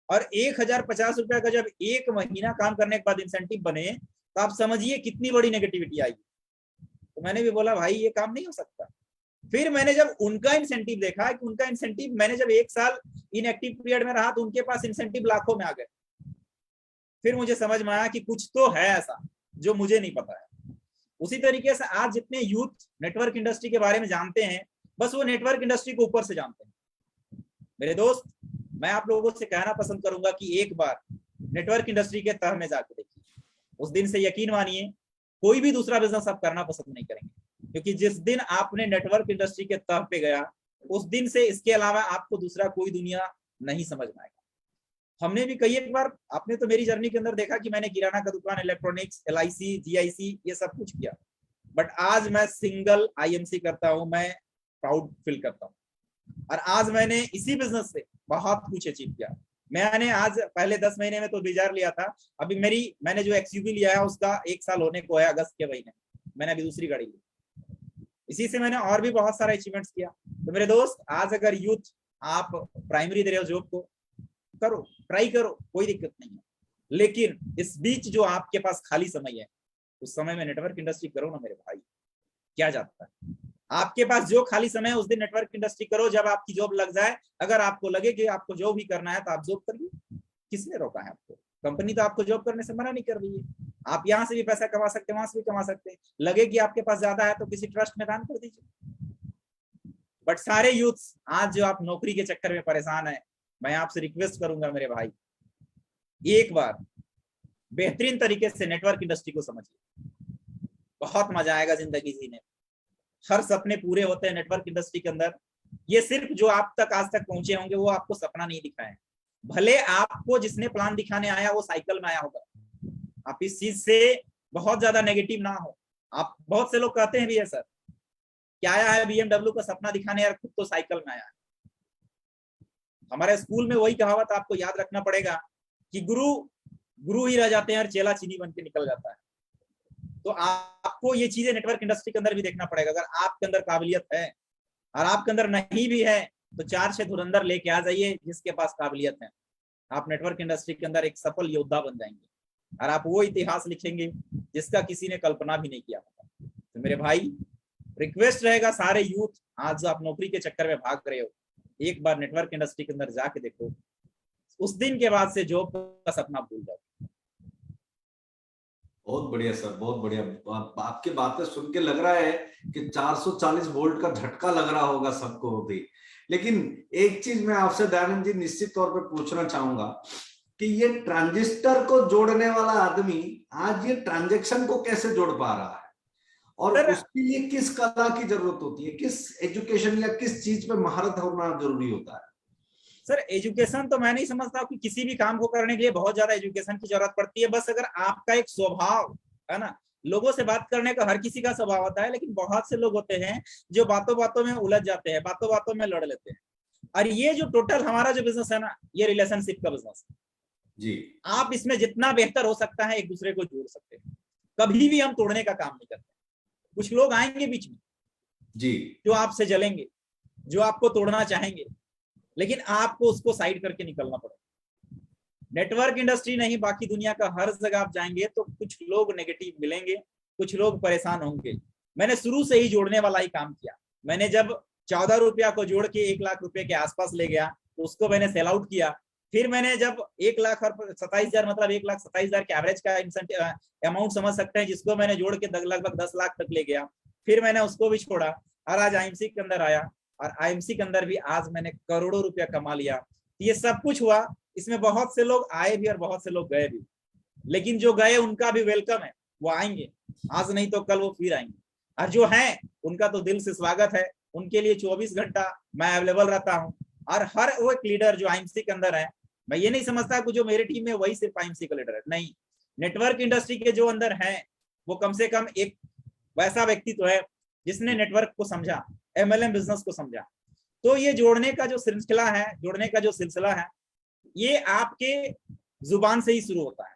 और 1050 रुपया का जब 1 महीना काम करने के बाद इंसेंटिव बने, तो आप समझिए कितनी बड़ी नेगेटिविटी आई। तो मैंने भी बोला भाई ये काम नहीं हो सकता। फिर मैंने जब उनका इंसेंटिव देखा कि उनका इंसेंटिव, मैंने जब 1 साल इनएक्टिव पीरियड में रहा तो उनके पास इंसेंटिव लाखों में आ गए। फिर मुझे समझ में आया कि कुछ तो है ऐसा जो मुझे नहीं पता है। उसी तरीके से आज जितने यूथ नेटवर्क इंडस्ट्री के बारे में जानते हैं, बस वो नेटवर्क इंडस्ट्री को ऊपर से जानते हैं। मेरे दोस्त, मैं आप लोगों से कहना पसंद करूंगा कि एक बार नेटवर्क इंडस्ट्री के तह में जाकर देखिए, उस दिन से यकीन मानिए कोई भी दूसरा बिजनेस आप करना पसंद नहीं करेंगे। क्योंकि जिस दिन आपने नेटवर्क इंडस्ट्री के तह पे गया, उस दिन से इसके अलावा आपको दूसरा कोई दुनिया नहीं समझ में आएगा। हमने भी कई एक बार, आपने तो मेरी जर्नी के अंदर देखा कि मैंने किराना का दुकान, इलेक्ट्रॉनिक्स, एलआईसी, जीआईसी, ये सब कुछ किया, बट आज मैं सिंगल आईएमसी करता हूं। मैं प्राउड फील करता हूं। और आज मैंने इसी बिजनेस से बहुत कुछ अचीव किया। मैंने आज पहले 10 महीने में तो डिजायर लिया था, अभी मैंने जो एक्सयूवी लिया है उसका 1 साल होने को है अगस्त के महीने, मैंने अभी दूसरी गाड़ी ली। इसी से मैंने और भी बहुत सारे अचीवमेंट्स किया। तो मेरे दोस्त, आज अगर यूथ आप प्राइमरी दे रहे हो जॉब को, करो, ट्राई करो, कोई दिक्कत नहीं है। लेकिन इस बीच जो आपके पास खाली समय है, उस समय में नेटवर्क इंडस्ट्री करो ना मेरे भाई, क्या जाता है। आपके पास जो खाली समय है उस दिन नेटवर्क इंडस्ट्री करो, जब आपकी जॉब लग जाए, अगर आपको लगे कि आपको जॉब ही करना है तो आप जॉब करिए, किसने रोका है आपको? कंपनी तो आपको जॉब करने से मना नहीं कर रही है। आप यहाँ से भी पैसा कमा सकते हैं, वहां से भी कमा सकते हैं। लगे कि आपके पास ज्यादा है तो किसी ट्रस्ट में दान कर दीजिए। बट सारे यूथ्स आज जो आप नौकरी के चक्कर में परेशान है, मैं आपसे रिक्वेस्ट करूंगा मेरे भाई, एक बार बेहतरीन तरीके से नेटवर्क इंडस्ट्री को समझिए, बहुत मजा आएगा जिंदगी जीने। हर सपने पूरे होते हैं नेटवर्क इंडस्ट्री के अंदर। ये सिर्फ जो आप तक आज तक पहुंचे होंगे वो आपको सपना नहीं दिखाए, भले आपको जिसने प्लान दिखाने आया वो साइकिल में आया होगा। आप इस चीज से बहुत ज्यादा नेगेटिव ना हो। आप, बहुत से लोग कहते हैं भी है सर, क्या आया है BMW का सपना दिखाने, यार खुद तो साइकिल में आया है। हमारे स्कूल में वही कहावत आपको याद रखना पड़ेगा कि गुरु गुरु ही रह जाते हैं और चेला चीनी बन के निकल जाता है। तो आपको ये चीजें नेटवर्क इंडस्ट्री के अंदर भी देखना पड़ेगा। अगर आपके अंदर काबिलियत है और आपके अंदर नहीं भी है तो 4-6 धुरंधर लेके आ जाइए जिसके पास काबिलियत है। आप नेटवर्क इंडस्ट्री के अंदर एक सफल योद्धा बन जाएंगे और आप वो इतिहास लिखेंगे जिसका किसी ने कल्पना भी नहीं किया होगा। तो मेरे भाई, रिक्वेस्ट रहेगा सारे यूथ, आज आप नौकरी के चक्कर में भाग रहे हो, एक बार नेटवर्क इंडस्ट्री के अंदर जाके देखो, उस दिन के बाद से जॉब का सपना भूल जाओ। बहुत बढ़िया सर, बहुत बढ़िया। आपकी बातें सुन के लग रहा है कि 440 वोल्ट का झटका लग रहा होगा सबको भी। लेकिन एक चीज मैं आपसे दयानंद जी निश्चित तौर पे पूछना चाहूंगा कि ये ट्रांजिस्टर को जोड़ने वाला आदमी आज ये ट्रांजैक्शन को कैसे जोड़ पा रहा है, और उसके लिए किस कला की जरूरत होती है, किस एजुकेशन या किस चीज पे महारत होना जरूरी होता है? सर एजुकेशन तो मैं नहीं समझता कि किसी भी काम को करने के लिए बहुत ज्यादा एजुकेशन की जरूरत पड़ती है। बस अगर आपका एक स्वभाव है ना, लोगों से बात करने का हर किसी का स्वभाव होता है, लेकिन बहुत से लोग होते हैं जो बातों बातों में उलझ जाते हैं, बातों बातों में लड़ लेते हैं। और ये जो टोटल हमारा जो बिजनेस है ना, ये रिलेशनशिप का बिजनेस है जी। आप इसमें जितना बेहतर हो सकता है एक दूसरे को जोड़ सकते हैं, कभी भी हम तोड़ने का काम नहीं करते। कुछ लोग आएंगे बीच में जी, जो आपसे जलेंगे, जो आपको तोड़ना चाहेंगे, लेकिन आपको उसको साइड करके निकलना पड़ेगा। नेटवर्क इंडस्ट्री नहीं, बाकी दुनिया का हर जगह आप जाएंगे तो कुछ लोग नेगेटिव मिलेंगे, कुछ लोग परेशान होंगे। मैंने शुरू से ही जोड़ने वाला ही काम किया। मैंने जब 14 रुपया को जोड़ के 1 लाख रुपए के आसपास ले गया तो उसको मैंने सेल आउट किया। फिर मैंने जब 1 लाख और 27,000 मतलब 1,27,000 के एवरेज का इंसेंटिव अमाउंट समझ सकते हैं, जिसको मैंने जोड़ के लगभग 10 लाख तक ले गया, फिर मैंने उसको भी छोड़ा और आज IMC के अंदर आया और IMC के अंदर भी आज मैंने करोड़ों रुपया कमा लिया। ये सब कुछ हुआ, इसमें बहुत से लोग आए भी और बहुत से लोग गए भी, लेकिन जो गए उनका भी वेलकम है, वो आएंगे, आज नहीं तो कल वो फिर आएंगे। और जो हैं उनका तो दिल से स्वागत है, उनके लिए 24 घंटा मैं अवेलेबल रहता हूँ। और हर वो एक लीडर जो IMC के अंदर है, मैं ये नहीं समझता कि जो मेरे टीम में वही सिर्फ IMC का लीडर है, नहीं, नेटवर्क इंडस्ट्री के जो अंदर है वो कम से कम एक वैसा व्यक्तित्व है जिसने नेटवर्क को समझा, MLM बिजनेस को समझा। तो ये जोड़ने का जो श्रृंखला है, जोड़ने का जो सिलसिला है, ये आपके जुबान से ही शुरू होता है।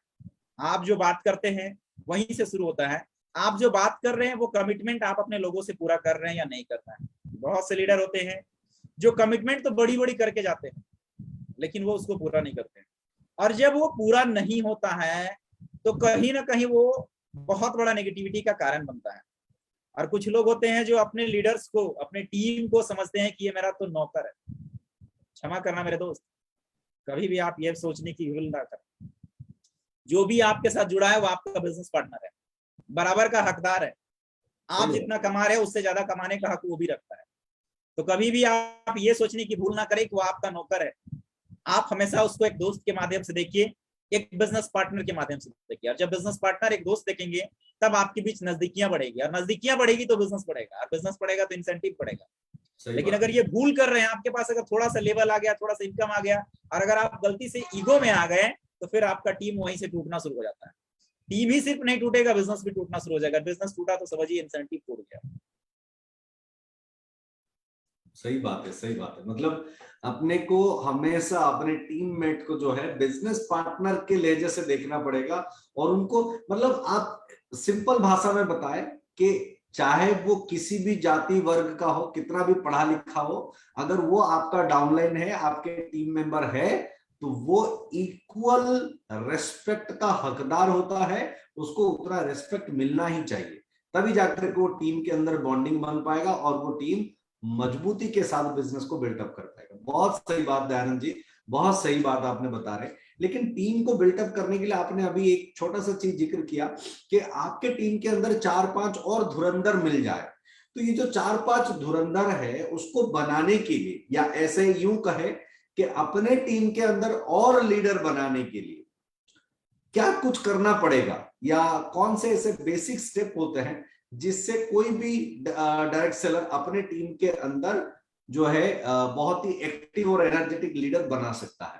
आप जो बात करते हैं वहीं से शुरू होता है। आप जो बात कर रहे हैं वो कमिटमेंट आप अपने लोगों से पूरा कर रहे हैं या नहीं कर रहे हैं। बहुत से लीडर होते हैं जो कमिटमेंट तो बड़ी बड़ी करके जाते हैं लेकिन वो उसको पूरा नहीं करते हैं, और जब वो पूरा नहीं होता है तो कहीं ना कहीं वो बहुत बड़ा नेगेटिविटी का कारण बनता है। और कुछ लोग होते हैं जो अपने लीडर्स को, अपने टीम को समझते हैं कि ये मेरा तो नौकर है। क्षमा करना मेरे दोस्त, कभी भी आप ये सोचने की भूल ना करें, जो भी आपके साथ जुड़ा है वो आपका बिजनेस पार्टनर है, बराबर का हकदार है। आप जितना कमा रहे हैं उससे ज्यादा कमाने का हक वो भी रखता है। तो कभी भी आप ये सोचने की भूल ना करें कि वो आपका नौकर है। आप हमेशा उसको एक दोस्त के माध्यम से देखिए, एक बिजनेस पार्टनर के माध्यम से देखिए। और जब बिजनेस पार्टनर एक दोस्त देखेंगे तब आपके बीच नजदीकियां बढ़ेगी, और नजदीकियां बढ़ेगी तो बिजनेस बढ़ेगा, और बिजनेस बढ़ेगा तो इंसेंटिव बढ़ेगा। लेकिन अगर ये भूल कर रहे हैं, आपके पास अगर थोड़ा सा लेवल आ गया, थोड़ा सा इनकम आ गया, और अगर आप गलती से ईगो में आ गए तो फिर आपका टीम वहीं से टूटना शुरू हो जाता है। टीम ही सिर्फ नहीं टूटेगा, बिजनेस भी टूटना शुरू हो जाएगा। बिजनेस टूटा तो समझिए इंसेंटिव टूट गया। सही बात है, सही बात है। मतलब अपने को हमेशा अपने टीममेट को जो है बिजनेस पार्टनर के लहजे से देखना पड़ेगा, और उनको मतलब आप सिंपल भाषा में बताएं कि चाहे वो किसी भी जाति वर्ग का हो, कितना भी पढ़ा लिखा हो, अगर वो आपका डाउनलाइन है, आपके टीम मेंबर है, तो वो इक्वल रेस्पेक्ट का हकदार होता है, उसको उतना रेस्पेक्ट मिलना ही चाहिए। तभी जाकर के वो टीम के अंदर बॉन्डिंग बन पाएगा और वो टीम मजबूती के साथ बिजनेस को बिल्टअप कर पाएगा। बहुत सही बात दयानंद जी, बहुत सही बात आपने बता रहे। लेकिन टीम को बिल्टअप करने के लिए आपने अभी एक छोटा सा चीज जिक्र किया कि आपके टीम के अंदर 4-5 और धुरंधर मिल जाए। तो ये जो 4-5 धुरंधर है उसको बनाने के लिए, या ऐसे यूं कहे कि अपने टीम के अंदर और लीडर बनाने के लिए क्या कुछ करना पड़ेगा, या कौन से ऐसे बेसिक स्टेप होते हैं जिससे कोई भी डायरेक्ट सेलर अपने टीम के अंदर जो है बहुत ही एक्टिव और एनर्जेटिक लीडर बना सकता है?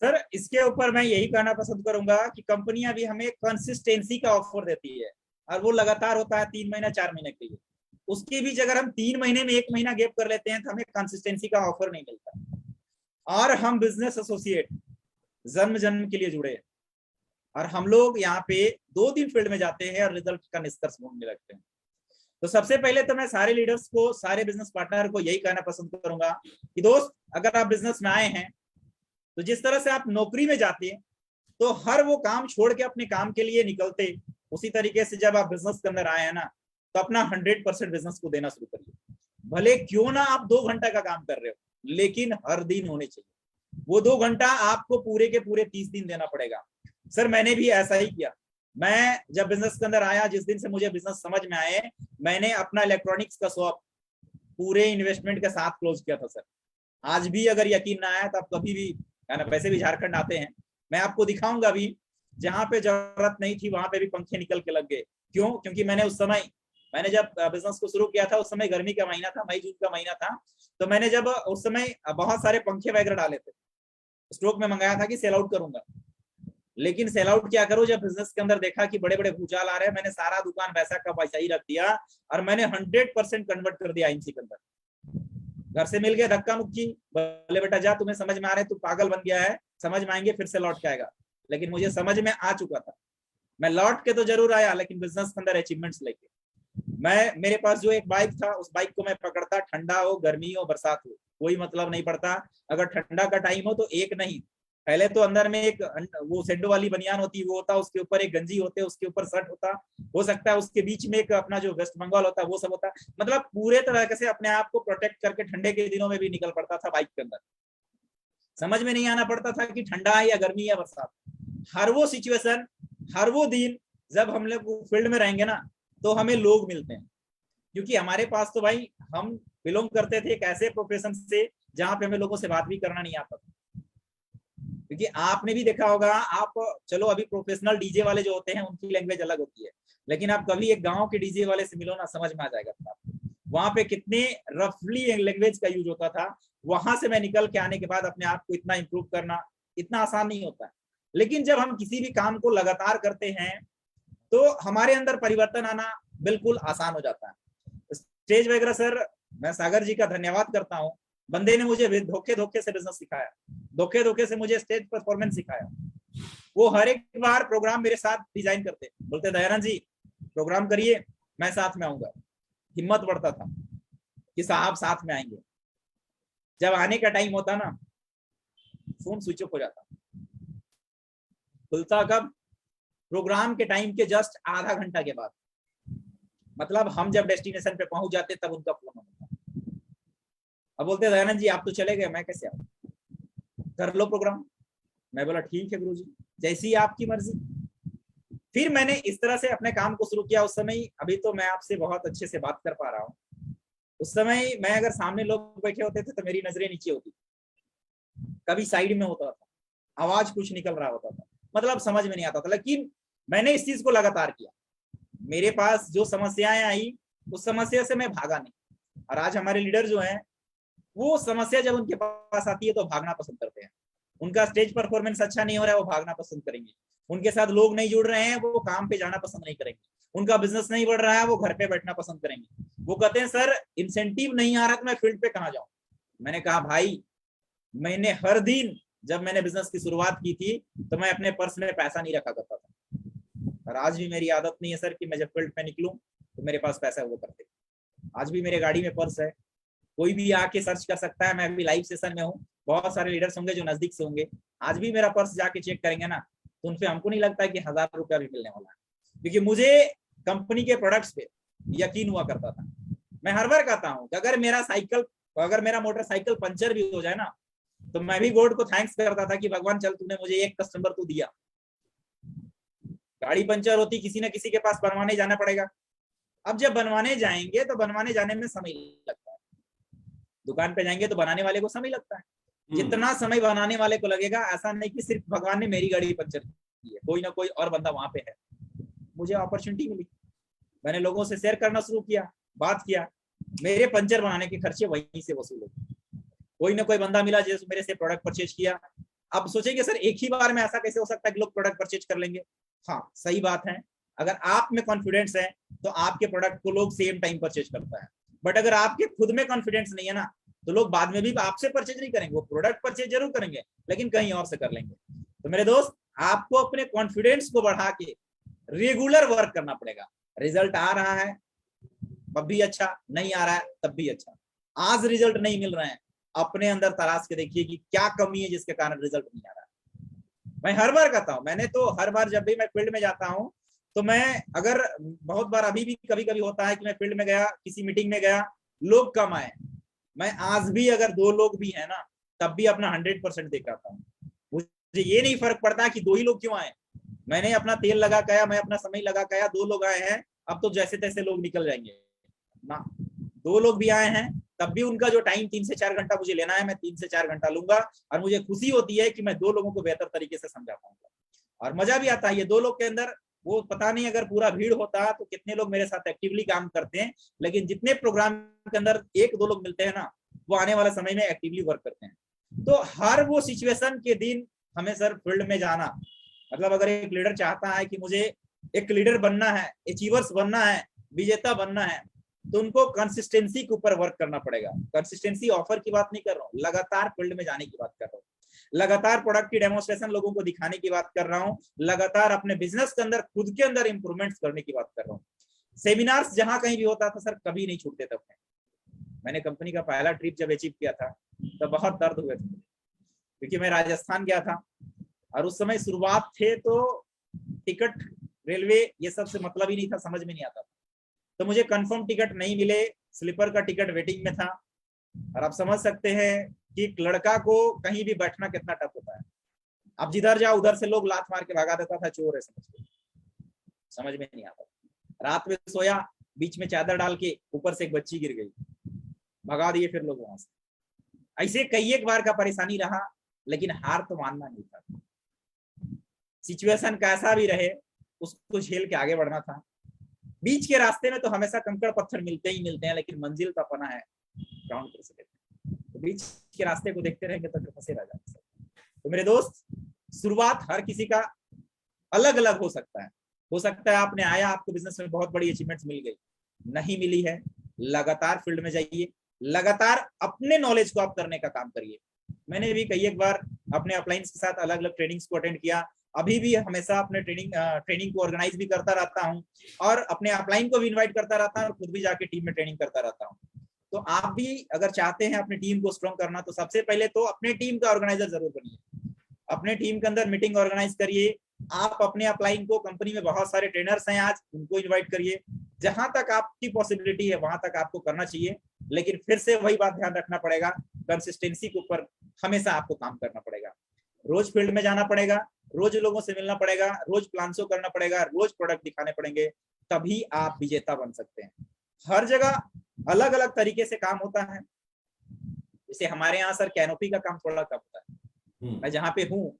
सर इसके ऊपर मैं यही कहना पसंद करूंगा कि कंपनियां भी हमें कंसिस्टेंसी का ऑफर देती है, और वो लगातार होता है 3 महीना 4 महीने के लिए। उसकी भी अगर हम 3 महीने में 1 महीना गैप कर लेते हैं तो हमें कंसिस्टेंसी का ऑफर नहीं मिलता। और हम बिजनेस एसोसिएट जन्म जन्म के लिए जुड़े हैं, और हम लोग यहाँ पे 2 दिन फील्ड में जाते हैं और रिजल्ट का निष्कर्ष ढूंढने लगते हैं। तो सबसे पहले तो मैं सारे लीडर्स को, सारे बिजनेस पार्टनर को यही कहना पसंद करूंगा कि दोस्त, अगर आप बिजनेस में आए हैं तो जिस तरह से आप नौकरी में जाते हैं तो हर वो काम छोड़ के अपने काम के लिए निकलते, उसी तरीके से जब आप बिजनेस के अंदर आए हैं ना, तो अपना 100% बिजनेस को देना शुरू करिए। भले क्यों ना आप 2 घंटा का काम कर रहे हो, लेकिन हर दिन होने चाहिए। वो 2 घंटा आपको पूरे के पूरे 30 दिन देना पड़ेगा। सर मैंने भी ऐसा ही किया। मैं जब बिजनेस के अंदर आया, जिस दिन से मुझे बिजनेस समझ में आए, मैंने अपना इलेक्ट्रॉनिक्स का शॉप पूरे इन्वेस्टमेंट के साथ क्लोज किया था। सर आज भी अगर यकीन ना आया तो आप कभी भी, है ना, वैसे भी झारखंड आते हैं, मैं आपको दिखाऊंगा भी, जहां पे जरूरत नहीं थी वहां पे भी पंखे निकल के लग गए। क्यों? क्योंकि मैंने उस समय, मैंने जब बिजनेस को शुरू किया था उस समय गर्मी का महीना था, मई जून का महीना था। तो मैंने जब उस समय बहुत सारे पंखे वगैरह डाले थे, स्टॉक में मंगाया था कि सेल आउट करूंगा। लेकिन सेल आउट क्या करूं, जब बिजनेस के अंदर देखा कि बड़े बड़े भूचाल आ रहे हैं, मैंने सारा दुकान वैसा का वैसा ही रख दिया और मैंने 100% कन्वर्ट कर दिया आईएमसी के अंदर। घर से मिल गया धक्का मुक्की, बोले बेटा जा, तुम्हें समझ में आ रहा है, तू पागल बन गया है, समझ में आएंगे फिर से लौट के आएगा। लेकिन मुझे समझ में आ चुका था। मैं लौट के तो जरूर आया, लेकिन बिजनेस के अंदर अचीवमेंट्स लेके। मेरे पास जो एक बाइक था, उस बाइक को मैं पकड़ता, ठंडा हो, गर्मी हो, बरसात हो, कोई मतलब नहीं पड़ता। अगर ठंडा का टाइम हो तो एक नहीं, पहले तो अंदर में एक वो सेंडो वाली बनियान होती, वो होता, उसके ऊपर एक गंजी होते, उसके ऊपर शर्ट होता, हो सकता है उसके बीच में एक अपना जो वेस्ट बंगाल होता वो सब होता। मतलब पूरे तरह से अपने आप को प्रोटेक्ट करके ठंडे के दिनों में भी निकल पड़ता था बाइक के अंदर। समझ में नहीं आना पड़ता था कि ठंडा है या गर्मी या बरसात। हर वो सिचुएशन, हर वो दिन जब हम लोग फील्ड में रहेंगे ना, तो हमें लोग मिलते हैं। क्योंकि हमारे पास तो भाई, हम बिलोंग करते थे एक ऐसे प्रोफेशन से जहां पे हमें लोगों से बात भी करना नहीं आता था। क्योंकि आपने भी देखा होगा, आप चलो अभी प्रोफेशनल डीजे वाले जो होते हैं उनकी लैंग्वेज अलग होती है, लेकिन आप कभी एक गांव के डीजे वाले से मिलो ना, समझ में आ जाएगा था वहां पे कितने रफली लैंग्वेज का यूज होता था। वहां से मैं निकल के आने के बाद अपने आप को इतना इंप्रूव करना इतना आसान नहीं होता है। लेकिन जब हम किसी भी काम को लगातार करते हैं तो हमारे अंदर परिवर्तन आना बिल्कुल आसान हो जाता है। स्टेज वगैरह सर, मैं सागर जी का धन्यवाद करता हूँ। बंदे ने मुझे धोखे धोखे से बिजनेस सिखाया, धोखे धोखे से मुझे स्टेज परफॉर्मेंस सिखाया। वो हर एक बार प्रोग्राम मेरे साथ डिजाइन करते, बोलते दयानंद जी प्रोग्राम करिए, मैं साथ में आऊंगा। हिम्मत बढ़ता था कि साहब साथ में आएंगे। जब आने का टाइम होता ना, फोन स्विच ऑफ हो जाता। खुलता कब? प्रोग्राम के टाइम के जस्ट आधा घंटा के बाद। मतलब हम जब डेस्टिनेशन पे पहुंच जाते तब उनका फोन होता। अब बोलते दयानंद जी आप तो चले गए, मैं कैसे आऊं, कर लो प्रोग्राम। मैं बोला ठीक है गुरुजी, जैसी आपकी मर्जी। फिर मैंने इस तरह से अपने काम को शुरू किया। उस समय, अभी तो मैं आपसे बहुत अच्छे से बात कर पा रहा हूँ, उस समय मैं अगर सामने लोग बैठे होते थे तो मेरी नजरें नीचे होती, कभी साइड में होता था, आवाज कुछ निकल रहा होता था, मतलब समझ में नहीं आता था। लेकिन मैंने इस चीज को लगातार किया। मेरे पास जो समस्याएं आई, उस समस्या से मैं भागा नहीं। और आज हमारे लीडर जो हैं, वो समस्या जब उनके पास आती है तो भागना पसंद करते हैं। उनका स्टेज परफॉर्मेंस अच्छा नहीं हो रहा है, वो भागना पसंद करेंगे। उनके साथ लोग नहीं जुड़ रहे हैं, वो काम पे जाना पसंद नहीं करेंगे। उनका बिजनेस नहीं बढ़ रहा है, वो घर पे बैठना पसंद करेंगे। वो कहते हैं सर इंसेंटिव नहीं आ रहा तो मैं फील्ड पे कहाँ जाऊं। मैंने कहा भाई, मैंने हर दिन जब मैंने बिजनेस की शुरुआत की थी तो मैं अपने पर्स में पैसा नहीं रखा करता था, और आज भी मेरी आदत नहीं है सर कि मैं जब फील्ड पे निकलूं तो मेरे पास पैसा वो करते। आज भी मेरे गाड़ी में पर्स है, कोई भी आके सर्च कर सकता है। मैं अभी लाइव सेशन में हूँ, बहुत सारे लीडर्स होंगे जो नजदीक से होंगे, आज भी मेरा पर्स जाके चेक करेंगे ना तो उनसे हमको नहीं लगता है कि 1000 रुपया भी मिलने वाला है, क्योंकि मुझे कंपनी के प्रोडक्ट्स पे यकीन हुआ करता था। मैं हर बार कहता हूँ कि अगर मेरा मोटरसाइकिल पंचर भी हो जाए ना तो मैं भी गॉड को थैंक्स करता था कि भगवान चल तूने मुझे एक कस्टमर तो दिया। गाड़ी पंचर होती किसी न किसी के पास बनवाने जाना पड़ेगा। अब जब बनवाने जाएंगे तो बनवाने जाने में समय लगता है, दुकान पे जाएंगे तो बनाने वाले को समय लगता है। जितना समय बनाने वाले को लगेगा, ऐसा नहीं कि सिर्फ भगवान ने मेरी गाड़ी पंचर की है, कोई ना कोई और बंदा वहां पे है। मुझे अपॉर्चुनिटी मिली, मैंने लोगों से शेयर करना शुरू किया, बात किया, मेरे पंचर बनाने के खर्चे वहीं से वसूल हो। कोई ना कोई बंदा मिला जिसने मेरे से प्रोडक्ट परचेज किया। अब सोचेंगे सर एक ही बार में ऐसा कैसे हो सकता है कि लोग प्रोडक्ट परचेज कर लेंगे। हाँ सही बात है, अगर आप में कॉन्फिडेंस है तो आपके प्रोडक्ट को लोग सेम टाइम परचेज करता है। बट अगर आपके खुद में कॉन्फिडेंस नहीं है ना तो लोग बाद में भी आपसे परचेज नहीं करेंगे, वो प्रोडक्ट परचेज जरूर करेंगे लेकिन कहीं और से कर लेंगे। तो मेरे दोस्त, आपको अपने कॉन्फिडेंस को बढ़ा के रेगुलर वर्क करना पड़ेगा। रिजल्ट आ रहा है तब भी अच्छा, नहीं आ रहा है तब भी अच्छा। आज रिजल्ट नहीं मिल रहे हैं, अपने अंदर तलाश के देखिए कि क्या कमी है जिसके कारण रिजल्ट नहीं आ रहा है। मैं हर बार कहता हूं, मैंने तो हर बार जब भी मैं फील्ड में जाता हूं तो मैं अगर बहुत बार अभी भी कभी कभी होता है कि मैं फील्ड में गया, किसी मीटिंग में गया, लोग कम आए, मैं आज भी अगर 2 लोग भी है ना तब भी अपना 100% दे आता हूँ। मुझे ये नहीं फर्क पड़ता कि 2 ही लोग क्यों आए, मैंने अपना तेल लगा गया, मैं अपना समय लगा गया, 2 लोग आए हैं, अब तो जैसे तैसे लोग निकल जाएंगे ना। 2 लोग भी आए हैं तब भी उनका जो टाइम 3 से 4 घंटा मुझे लेना है, मैं 3 से 4 घंटा लूंगा, और मुझे खुशी होती है कि मैं 2 लोगों को बेहतर तरीके से समझा पाऊंगा। और मजा भी आता है। ये 2 लोग के अंदर वो पता नहीं अगर पूरा भीड़ होता तो कितने लोग मेरे साथ एक्टिवली काम करते हैं, लेकिन जितने प्रोग्राम के अंदर 1-2 लोग मिलते हैं ना वो आने वाले समय में एक्टिवली वर्क करते हैं। तो हर वो सिचुएशन के दिन हमें सर फील्ड में जाना, मतलब अगर एक लीडर चाहता है कि मुझे एक लीडर बनना है, अचीवर्स बनना है, विजेता बनना है, तो उनको कंसिस्टेंसी के ऊपर वर्क करना पड़ेगा। कंसिस्टेंसी ऑफर की बात नहीं कर रहा हूँ, लगातार फील्ड में जाने की बात कर रहा हूँ, लगातार प्रोडक्ट की डेमोन्स्ट्रेशन लोगों को दिखाने की बात कर रहा हूँ, लगातार अपने बिजनेस के अंदर खुद के अंदर इंप्रूवमेंट्स करने की बात कर रहा हूँ। सेमिनार्स जहां कहीं भी होता था सर कभी नहीं छूटते थे। मैंने कंपनी का पहला ट्रिप जब अचीव किया था तो बहुत दर्द हुए थे, क्योंकि मैं राजस्थान गया था और उस समय शुरुआत थे तो टिकट रेलवे ये सब से मतलब ही नहीं था, समझ में नहीं आता था। तो मुझे कंफर्म टिकट नहीं मिले, स्लीपर का टिकट वेटिंग में था। और आप समझ सकते हैं कि एक लड़का को कहीं भी बैठना कितना टफ होता है। अब जिधर जाओ उधर से लोग लात मार के भगा देता था, चोर है समझ में नहीं आता। रात में सोया, बीच में चादर डाल के ऊपर से एक बच्ची गिर गई, भगा दिए फिर लोग वहां से। ऐसे कई एक बार का परेशानी रहा, लेकिन हार तो मानना नहीं था। सिचुएशन कैसा भी रहे उसको झेल के आगे बढ़ना था। बीच के रास्ते में तो हमेशा कंकड़ पत्थर मिलते ही मिलते हैं, लेकिन मंजिल तो अपना है, ग्राउंड कर सकते हैं। तो बीच के रास्ते को देखते रहेंगे तो फिर फंसे रह जाते हैं। तो मेरे दोस्त, शुरुआत हर किसी का अलग अलग हो सकता है आपने आया, आपको बिजनेस में बहुत बड़ी अचीवमेंट्स मिल गई, नहीं मिली है, लगातार फील्ड में जाइए, लगातार अपने नॉलेज को आप करने का काम करिए। मैंने भी कई एक बार अपने अपलाइंस के साथ अलग अलग ट्रेनिंग्स को अटेंड किया, अभी भी हमेशा अपने ट्रेनिंग को ऑर्गेनाइज भी करता रहता हूँ, और अपने अपलाइन को भी इनवाइट करता रहता हूँ, और खुद भी जाके टीम में ट्रेनिंग करता रहता हूँ। तो आप भी अगर चाहते हैं अपनी टीम को स्ट्रॉन्ग करना तो सबसे पहले तो अपने टीम का ऑर्गेनाइजर जरूर बनिए। अपने टीम के अंदर मीटिंग ऑर्गेनाइज करिए। आप अपने अपलाइन को, कंपनी में बहुत सारे ट्रेनर्स हैं आज, उनको इन्वाइट करिए। जहां तक आपकी पॉसिबिलिटी है वहां तक आपको करना चाहिए, लेकिन फिर से वही बात ध्यान रखना पड़ेगा, कंसिस्टेंसी के ऊपर हमेशा आपको काम करना पड़ेगा। रोज फील्ड में जाना पड़ेगा, रोज लोगों से मिलना पड़ेगा, रोज प्लान शो करना पड़ेगा, रोज प्रोडक्ट दिखाने पड़ेंगे, तभी आप विजेता बन सकते हैं। हर जगह अलग अलग तरीके से काम होता है। जैसे हमारे यहाँ सर कैनोपी का काम थोड़ा कम होता है। मैं जहाँ पे हूँ,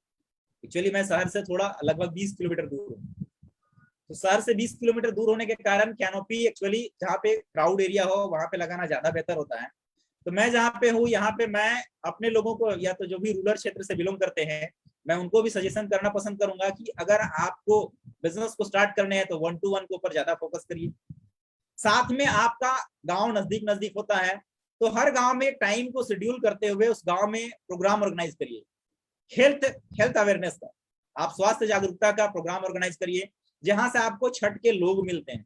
एक्चुअली मैं शहर से थोड़ा लगभग 20 किलोमीटर दूर हूँ, तो शहर से 20 किलोमीटर दूर होने के कारण कैनोपी एक्चुअली जहाँ पे क्राउड एरिया हो वहां पे लगाना ज्यादा बेहतर होता है। तो मैं जहाँ पे हूँ यहाँ पे मैं अपने लोगों को, या तो जो भी रूरल क्षेत्र से बिलोंग करते हैं, मैं उनको भी सजेशन करना पसंद करूंगा कि अगर आपको बिजनेस को स्टार्ट करने हैं तो 1-to-1 के ऊपर ज्यादा फोकस करिए। साथ में आपका गांव नजदीक नजदीक होता है तो हर गांव में टाइम को शेड्यूल करते हुए उस गांव में प्रोग्राम ऑर्गेनाइज करिए। हेल्थ हेल्थ अवेयरनेस का, आप स्वास्थ्य जागरूकता का प्रोग्राम ऑर्गेनाइज करिए, जहां से आपको छठ के लोग मिलते हैं,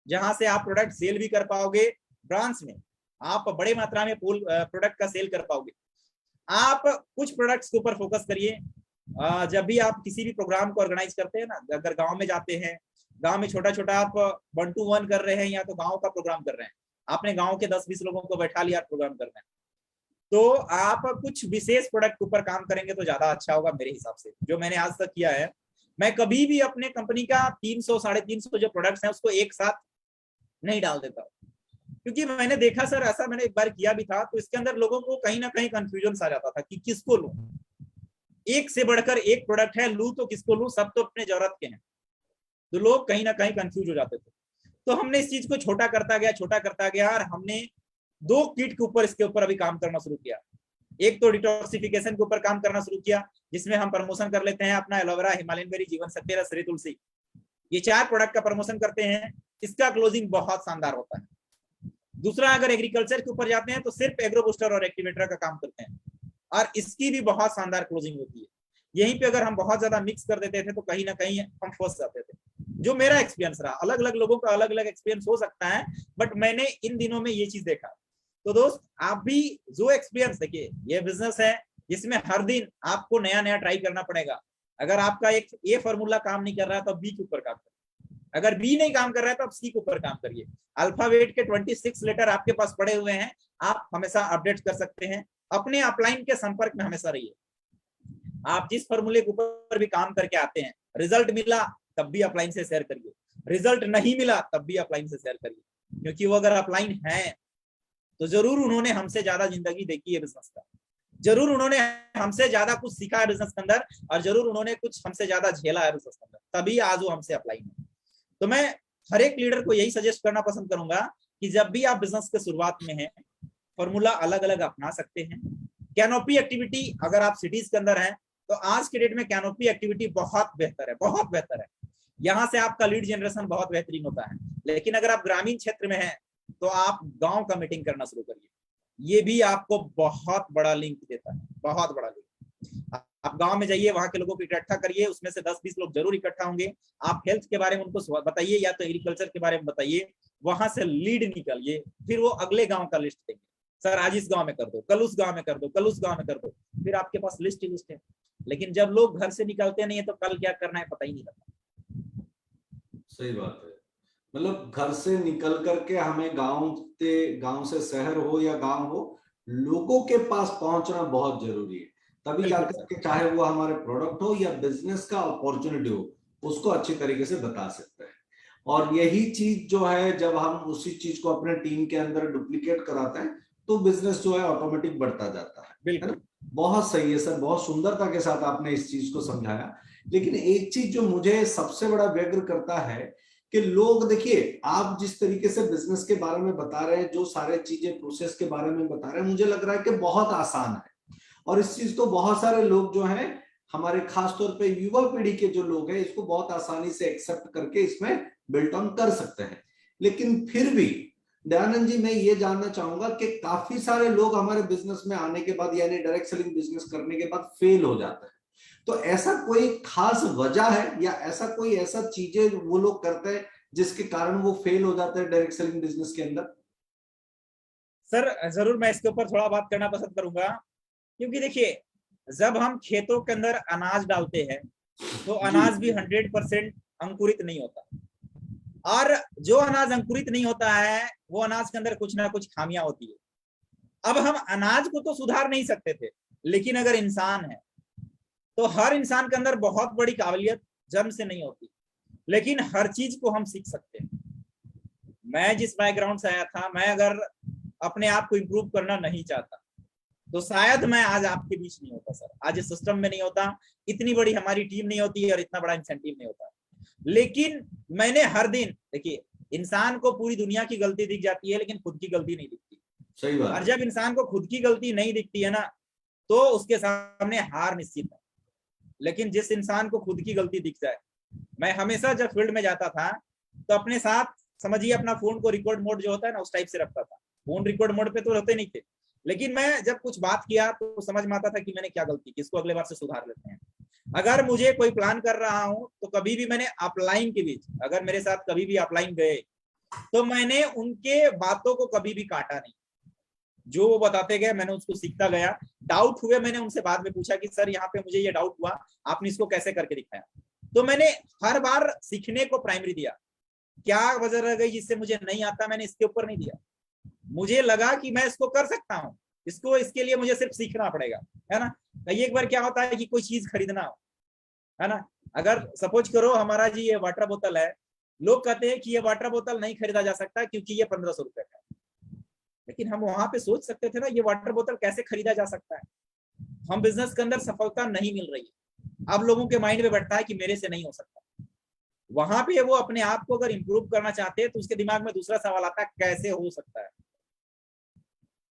जहां से आप प्रोडक्ट सेल भी कर पाओगे, ब्रांच में आप बड़े मात्रा में प्रोडक्ट का सेल कर पाओगे। आप कुछ प्रोडक्ट्स के ऊपर फोकस करिए। जब भी आप किसी भी प्रोग्राम को ऑर्गेनाइज करते हैं ना, अगर गांव में जाते हैं, गांव में छोटा छोटा आप 1-to-1 कर रहे हैं या तो गांव का प्रोग्राम कर रहे हैं, आपने गांव के 10-20 लोगों को बैठा लिया प्रोग्राम कर रहे हैं, तो आप कुछ विशेष प्रोडक्ट के ऊपर काम करेंगे तो ज्यादा अच्छा होगा मेरे हिसाब से, जो मैंने आज तक किया है। मैं कभी भी अपने कंपनी का 300-350 जो प्रोडक्ट्स हैं उसको एक साथ नहीं डाल देता, क्योंकि मैंने देखा सर, ऐसा मैंने एक बार किया भी था, तो इसके अंदर लोगों को कहीं ना कहीं कंफ्यूजन आ जाता था कि किसको लूं, एक से बढ़कर एक प्रोडक्ट है, लूं तो किसको लूं, सब तो अपने जरूरत के हैं, तो लोग कहीं ना कहीं कंफ्यूज हो जाते थे। तो हमने इस चीज को छोटा करता गया और हमने 2 किट के ऊपर इसके ऊपर अभी काम करना शुरू किया। एक तो डिटॉक्सिफिकेशन के ऊपर काम करना शुरू किया, जिसमें हम प्रमोशन कर लेते हैं अपना एलोवेरा, हिमालयन बेरी, जीवन शक्ति रस, श्री तुलसी, ये 4 प्रोडक्ट का प्रमोशन करते हैं। इसका क्लोजिंग बहुत शानदार होता है। दूसरा, अगर एग्रीकल्चर के ऊपर जाते हैं तो सिर्फ एग्रो बूस्टर और एक्टिवेटर का काम करते हैं और इसकी भी बहुत शानदार क्लोजिंग होती है। यहीं पे अगर हम बहुत ज्यादा मिक्स कर देते थे तो कहीं ना कहीं हम फंस जाते थे, जो मेरा एक्सपीरियंस रहा। अलग अलग लोगों का अलग अलग एक्सपीरियंस हो सकता है, बट मैंने इन दिनों में ये चीज देखा। तो दोस्त, आप भी जो एक्सपीरियंस, देखिए ये बिजनेस है जिसमें हर दिन आपको नया नया ट्राई करना पड़ेगा। अगर आपका एक ए फॉर्मूला काम नहीं कर रहा है तो बी के ऊपर काम करिए, अगर बी नहीं काम कर रहा है तो आप सी के ऊपर काम करिए। अल्फाबेट के 26 लेटर आपके पास पड़े हुए हैं, आप हमेशा अपडेट कर सकते हैं। अपने अपलाइन के संपर्क में हमेशा रहिए। आप जिस फॉर्मूले के ऊपर भी काम करके आते हैं, रिजल्ट मिला तब भी अपलाइन से शेयर करिए, रिजल्ट नहीं मिला तब भी अपलाइन से शेयर करिए, क्योंकि वो अगर अपलाइन है तो जरूर उन्होंने हमसे ज्यादा जिंदगी देखी है बिजनेस का, जरूर उन्होंने हमसे ज्यादा कुछ सीखा है बिजनेस के अंदर, और जरूर उन्होंने कुछ हमसे ज्यादा झेला है बिजनेस के अंदर, तभी आज वो हमसे अपलाइन है। तो मैं हर एक लीडर को यही सजेस्ट करना पसंद करूंगा कि जब भी आप बिजनेस के शुरुआत में हैं, फॉर्मूला अलग अलग अपना सकते हैं। कैनोपी एक्टिविटी, अगर आप सिटीज के अंदर हैं तो आज के डेट में कैनोपी एक्टिविटी बहुत बेहतर है, बहुत बेहतर है। यहाँ से आपका लीड जनरेशन बहुत बेहतरीन होता है। लेकिन अगर आप ग्रामीण क्षेत्र में हैं तो आप गांव का मीटिंग करना शुरू करिए, ये भी आपको बहुत बड़ा लिंक देता है, बहुत बड़ा लिंक। आप गांव में जाइए, वहां के लोगों को इकट्ठा करिए, उसमें से 10-20 लोग जरूर इकट्ठा होंगे। आप हेल्थ के बारे में उनको बताइए या तो एग्रीकल्चर के बारे में बताइए, वहां से लीड निकालिए, फिर वो अगले गांव का लिस्ट देंगे, सर आज इस गांव में कर दो, कल उस गांव में कर दो, कल उस गांव में कर दो, फिर आपके पास लिस्ट ही लिस्ट है। लेकिन जब लोग घर से निकलते नहीं है तो कल क्या करना है पता ही नहीं लगता। सही बात है। मतलब घर से निकल करके हमें गांव से शहर हो या गांव हो, लोगों के पास पहुंचना बहुत जरूरी है। तभी जाकर के चाहे वो हमारे प्रोडक्ट हो या बिजनेस का अपॉर्चुनिटी हो, उसको अच्छी तरीके से बता सकते हैं। और यही चीज जो है, जब हम उसी चीज को अपने टीम के अंदर डुप्लीकेट कराते हैं तो बिजनेस जो है ऑटोमेटिक बढ़ता जाता है ना। बहुत सही है सर, बहुत सुंदरता के साथ आपने इस चीज को समझाया। लेकिन एक चीज जो मुझे सबसे बड़ा व्यग्र करता है कि लोग, देखिए आप जिस तरीके से बिजनेस के बारे में बता रहे हैं, जो सारे चीजें प्रोसेस के बारे में बता रहे हैं, मुझे लग रहा है कि बहुत आसान है। और इस चीज को बहुत सारे लोग जो हैं, हमारे खास तौर पे युवा पीढ़ी के जो लोग हैं, इसको बहुत आसानी से एक्सेप्ट करके इसमें बिल्ट ऑन कर सकते हैं। लेकिन फिर भी दयानंद जी, मैं ये जानना चाहूंगा कि काफी सारे लोग हमारे बिजनेस में आने के बाद, यानी डायरेक्ट सेलिंग बिजनेस करने के बाद फेल हो जाते हैं। तो ऐसा कोई खास वजह है या ऐसा चीजें वो लोग करते हैं जिसके कारण वो फेल हो जाते हैं डायरेक्ट सेलिंग बिजनेस के अंदर? सर जरूर मैं इसके ऊपर थोड़ा बात करना पसंद करूंगा, क्योंकि देखिए जब हम खेतों के अंदर अनाज डालते हैं तो अनाज भी 100% अंकुरित नहीं होता, और जो अनाज अंकुरित नहीं होता है वो अनाज के अंदर कुछ ना कुछ खामियां होती है। अब हम अनाज को तो सुधार नहीं सकते थे, लेकिन अगर इंसान है तो हर इंसान के अंदर बहुत बड़ी काबिलियत जन्म से नहीं होती, लेकिन हर चीज को हम सीख सकते हैं। मैं जिस बैकग्राउंड से आया था, मैं अगर अपने आप को इम्प्रूव करना नहीं चाहता तो शायद मैं आज आपके बीच नहीं होता सर, आज इस सिस्टम में नहीं होता, इतनी बड़ी हमारी टीम नहीं होती और इतना बड़ा इंसेंटिव नहीं होता। लेकिन मैंने हर दिन, देखिए इंसान को पूरी दुनिया की गलती दिख जाती है लेकिन खुद की गलती नहीं दिखती। सही बात। और जब इंसान को खुद की गलती नहीं दिखती है ना, तो उसके सामने हार निश्चित है। लेकिन जिस इंसान को खुद की गलती दिख जाए मैं हमेशा जब फील्ड में जाता था तो अपने साथ समझिए अपना फोन को रिकॉर्ड मोड जो होता है ना उस टाइप से रखता था। फोन रिकॉर्ड मोड पे तो होते नहीं थे, लेकिन मैं जब कुछ बात किया तो समझ में आता था कि मैंने क्या गलती की, इसको अगले बार से सुधार लेते हैं। अगर मुझे कोई प्लान कर रहा हूं तो कभी भी मैंने अपलाइन के बीच, अगर मेरे साथ कभी भी अपलाइन गए तो मैंने उनके बातों को कभी भी काटा नहीं। जो वो बताते गए मैंने उसको सीखता गया। डाउट हुए मैंने उनसे बाद में पूछा कि सर यहाँ पे मुझे ये डाउट हुआ, आपने इसको कैसे करके दिखाया। तो मैंने हर बार सीखने को प्राइमरी दिया। क्या वजह रह गई जिससे मुझे नहीं आता, मैंने इसके ऊपर नहीं दिया। मुझे लगा कि मैं इसको कर सकता हूँ, इसके लिए मुझे सिर्फ सीखना पड़ेगा, है ना। कई एक बार क्या होता है कि कोई चीज खरीदना हो, है ना। अगर सपोज करो हमारा जी ये वाटर बोतल है, लोग कहते हैं कि ये वाटर बोतल नहीं खरीदा जा सकता क्योंकि ये 1500 रुपए का है। लेकिन हम वहां पे सोच सकते थे ना ये वाटर बोतल कैसे खरीदा जा सकता है। हम बिजनेस के अंदर सफलता नहीं मिल रही है, अब लोगों के माइंड में बैठता है कि मेरे से नहीं हो सकता। वहां पे वो अपने आप को अगर इंप्रूव करना चाहते हैं तो उसके दिमाग में दूसरा सवाल आता है कैसे हो सकता है।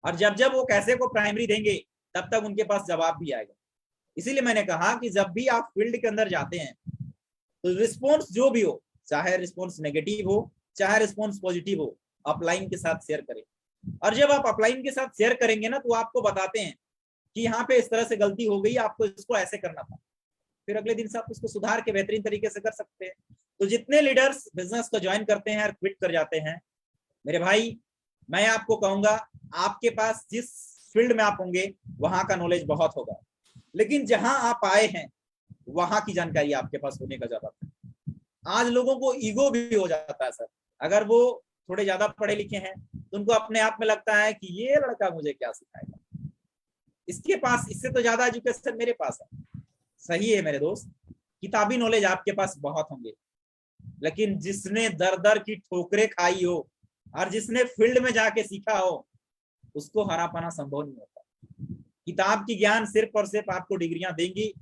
और जब जब वो कैसे को प्राइमरी देंगे तब तक उनके पास जवाब भी आएगा। इसीलिए मैंने कहा कि जब भी आप फील्ड के अंदर जाते हैं तो रिस्पॉन्स जो भी हो, चाहे रिस्पॉन्स नेगेटिव हो चाहे रिस्पॉन्स पॉजिटिव हो, अपलाइन के साथ शेयर करें। और जब आप अपलाइन के साथ शेयर करेंगे ना तो आपको बताते हैं कि यहाँ पे इस तरह से गलती हो गई, आपको इसको ऐसे करना था। फिर अगले दिन से आप उसको सुधार के बेहतरीन तरीके से कर सकते हैं। तो जितने लीडर्स बिजनेस को ज्वाइन करते हैं और क्विट कर जाते हैं, मेरे भाई मैं आपको कहूंगा आपके पास जिस फील्ड में आप होंगे वहां का नॉलेज बहुत होगा, लेकिन जहां आप आए हैं वहां की जानकारी आपके पास होने का जरूरत है। आज लोगों को ईगो भी हो जाता है सर, अगर वो थोड़े ज्यादा पढ़े लिखे हैं तो उनको अपने आप में लगता है कि ये लड़का मुझे क्या सिखाएगा, इसके पास इससे तो ज्यादा एजुकेशन मेरे पास है। सही है मेरे दोस्त, किताबी नॉलेज आपके पास बहुत होंगे, लेकिन जिसने दर दर की ठोकरें खाई हो और जिसने फील्ड में जाके सीखा हो उसको हरा पाना संभव नहीं होता। किताब की ज्ञान सिर्फ और सिर्फ आपको डिग्रियां देंगी,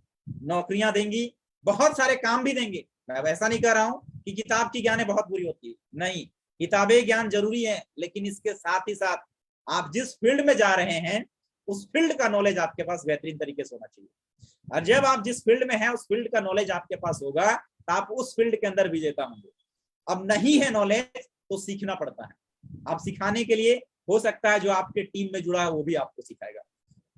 नौकरियां देंगी, बहुत सारे काम भी देंगे। मैं वैसा नहीं कह रहा हूं कि किताब की ज्ञान बहुत बुरी होती है, नहीं, किताबें ज्ञान जरूरी है, लेकिन इसके साथ ही साथ आप जिस फील्ड में जा रहे हैं उस फील्ड का नॉलेज आपके पास बेहतरीन तरीके से होना चाहिए। और जब आप जिस फील्ड में हैं उस फील्ड का नॉलेज आपके पास होगा तो आप उस फील्ड के अंदर विजेता होंगे। अब नहीं है नॉलेज तो सीखना पड़ता है। आप सिखाने के लिए हो सकता है जो आपके टीम में जुड़ा है वो भी आपको सिखाएगा,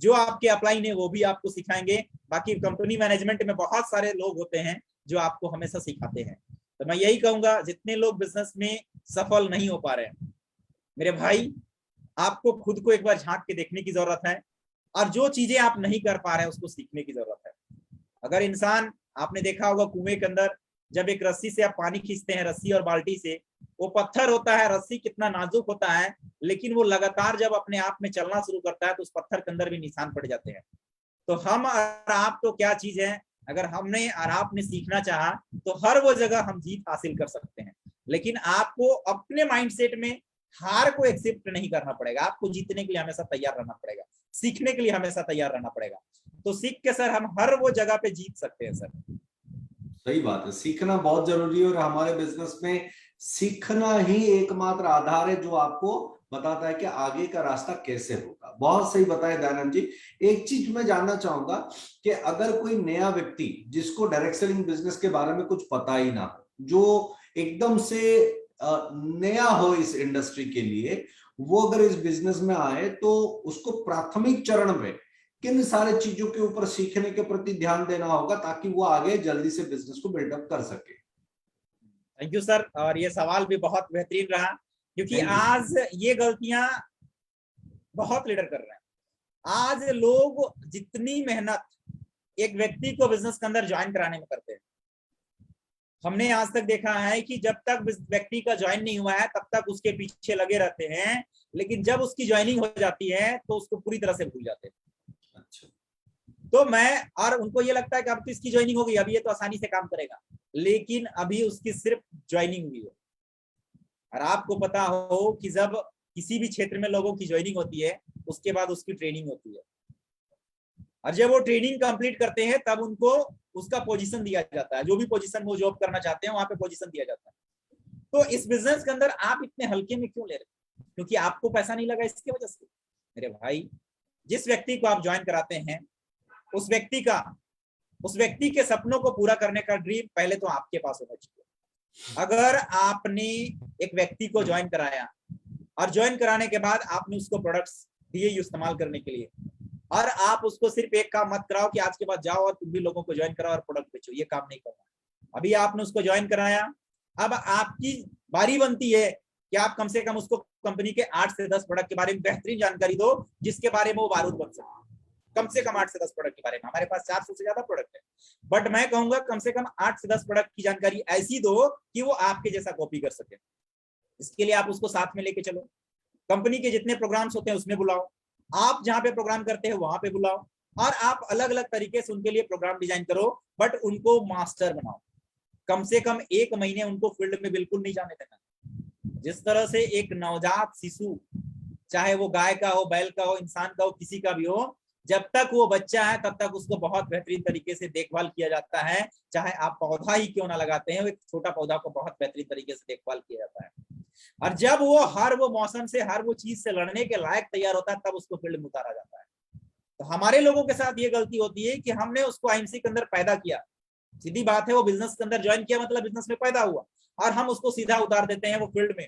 जो आपके अपलाइन है वो भी आपको सिखाएंगे। बाकी कंपनी मैनेजमेंट में बहुत सारे लोग होते हैं जो आपको हमेशा सिखाते हैं। तो मैं यही कहूंगा जितने लोग बिजनेस में सफल नहीं हो पा रहे हैं, मेरे भाई आपको खुद को एक बार झांक के देखने की जरूरत है, और जो चीजें आप नहीं कर पा रहे हैं उसको सीखने की जरूरत है। अगर इंसान, आपने देखा होगा कुएं के अंदर जब एक रस्सी से आप पानी खींचते हैं, रस्सी और बाल्टी से, वो पत्थर होता है, रस्सी कितना नाजुक होता है, लेकिन वो लगातार जब अपने आप में चलना शुरू करता है तो उस पत्थर के अंदर भी निशान पड़ जाते हैं। तो हम और आप तो क्या चीज है, अगर हमने और आपने सीखना चाहा तो हर वो जगह हम जीत हासिल कर सकते हैं। लेकिन आपको अपने माइंडसेट में हार को एक्सेप्ट नहीं करना पड़ेगा, आपको जीतने के लिए हमेशा तैयार रहना पड़ेगा, सीखने के लिए हमेशा तैयार रहना पड़ेगा। तो सीख के सर हम हर वो जगह पे जीत सकते हैं सर। सही बात है, सीखना बहुत जरूरी है और हमारे बिजनेस में सीखना ही एकमात्र आधार है जो आपको बताता है कि आगे का रास्ता कैसे होगा। बहुत सही बताया दयानंद जी। एक चीज मैं जानना चाहूंगा कि अगर कोई नया व्यक्ति जिसको डायरेक्ट सेलिंग बिजनेस के बारे में कुछ पता ही ना हो, जो एकदम से नया हो इस इंडस्ट्री के लिए, वो अगर इस बिजनेस में आए तो उसको प्राथमिक चरण में किन सारे चीजों के ऊपर सीखने के प्रति ध्यान देना होगा ताकि वो आगे जल्दी से बिजनेस को बिल्डअप कर सके। थैंक यू सर, और ये सवाल भी बहुत बेहतरीन रहा, क्योंकि थैंक यू। आज ये गलतियां बहुत लीडर कर रहे हैं। आज लोग जितनी मेहनत एक व्यक्ति को बिजनेस के अंदर ज्वाइन कराने में करते हैं, हमने आज तक देखा है कि जब तक व्यक्ति का ज्वाइन नहीं हुआ है तब तक उसके पीछे लगे रहते हैं, लेकिन जब उसकी ज्वाइनिंग हो जाती है तो उसको पूरी तरह से भूल जाते हैं। अच्छा। तो मैं, और उनको ये लगता है कि अब तो इसकी ज्वाइनिंग हो गई, अब ये तो आसानी से काम करेगा, लेकिन अभी उसकी सिर्फ ज्वाइनिंग हुई है। और आपको पता हो कि जब किसी भी क्षेत्र में लोगों की ज्वाइनिंग होती है उसके बाद उसकी ट्रेनिंग होती है, और जब वो ट्रेनिंग कंप्लीट करते हैं तब उनको उसका पोजीशन दिया जाता है, जो भी पोजीशन वो जॉब करना चाहते हैं वहां पे पोजीशन दिया जाता है। तो इस बिजनेस के अंदर आप इतने हल्के में क्यों ले रहे हैं? क्योंकि आपको पैसा नहीं लगा इसकी वजह से। मेरे भाई, जिस व्यक्ति को आप ज्वाइन कराते हैं उस व्यक्ति का उस व्यक्ति के सपनों को पूरा करने का ड्रीम पहले तो आपके पास होना चाहिए। अगर आपने एक व्यक्ति को ज्वाइन कराया और ज्वाइन कराने के बाद आपने उसको प्रोडक्ट्स दिए इस्तेमाल करने के लिए, और आप उसको सिर्फ एक काम मत कराओ कि आज के बाद जाओ और तुम भी लोगों को ज्वाइन कराओ और प्रोडक्ट बेचो, ये काम नहीं करना। अभी आपने उसको ज्वाइन कराया, अब आपकी बारी बनती है कि आप कम से कम उसको कंपनी के 8 से 10 प्रोडक्ट के बारे में बेहतरीन जानकारी दो, जिसके बारे में वो बारूद बन सके। कम से कम 8 से 10 प्रोडक्ट के बारे में, हमारे पास 400 से ज्यादा प्रोडक्ट है, बट मैं कहूंगा कम से कम 8 से 10 प्रोडक्ट की जानकारी ऐसी दो कि वो आपके जैसा कॉपी कर सके। इसके लिए आप उसको साथ में लेके चलो, कंपनी के जितने प्रोग्राम्स होते हैं उसमें बुलाओ, आप जहां पे प्रोग्राम करते हैं वहां पे बुलाओ, और आप अलग अलग तरीके से उनके लिए प्रोग्राम डिजाइन करो, बट उनको मास्टर बनाओ। कम से कम 1 महीने उनको फील्ड में बिल्कुल नहीं जाने देना। जिस तरह से एक नवजात शिशु, चाहे वो गाय का हो, बैल का हो, इंसान का हो, किसी का भी हो, जब तक वो बच्चा है तब तक उसको बहुत बेहतरीन तरीके से देखभाल किया जाता है। चाहे आप पौधा ही क्यों ना लगाते हैं, एक छोटा पौधा को बहुत बेहतरीन तरीके से देखभाल किया जाता है। और जब वो हर वो मौसम से, हर वो चीज से लड़ने के लायक तैयार होता है, तब उसको फील्ड में उतारा जाता है। तो हमारे लोगों के साथ ये गलती होती है कि हमने उसको आईएमसी के अंदर पैदा किया, सीधी बात है, वो बिजनेस के अंदर ज्वाइन किया मतलब बिजनेस में पैदा हुआ, और हम उसको सीधा उतार देते हैं वो फील्ड में,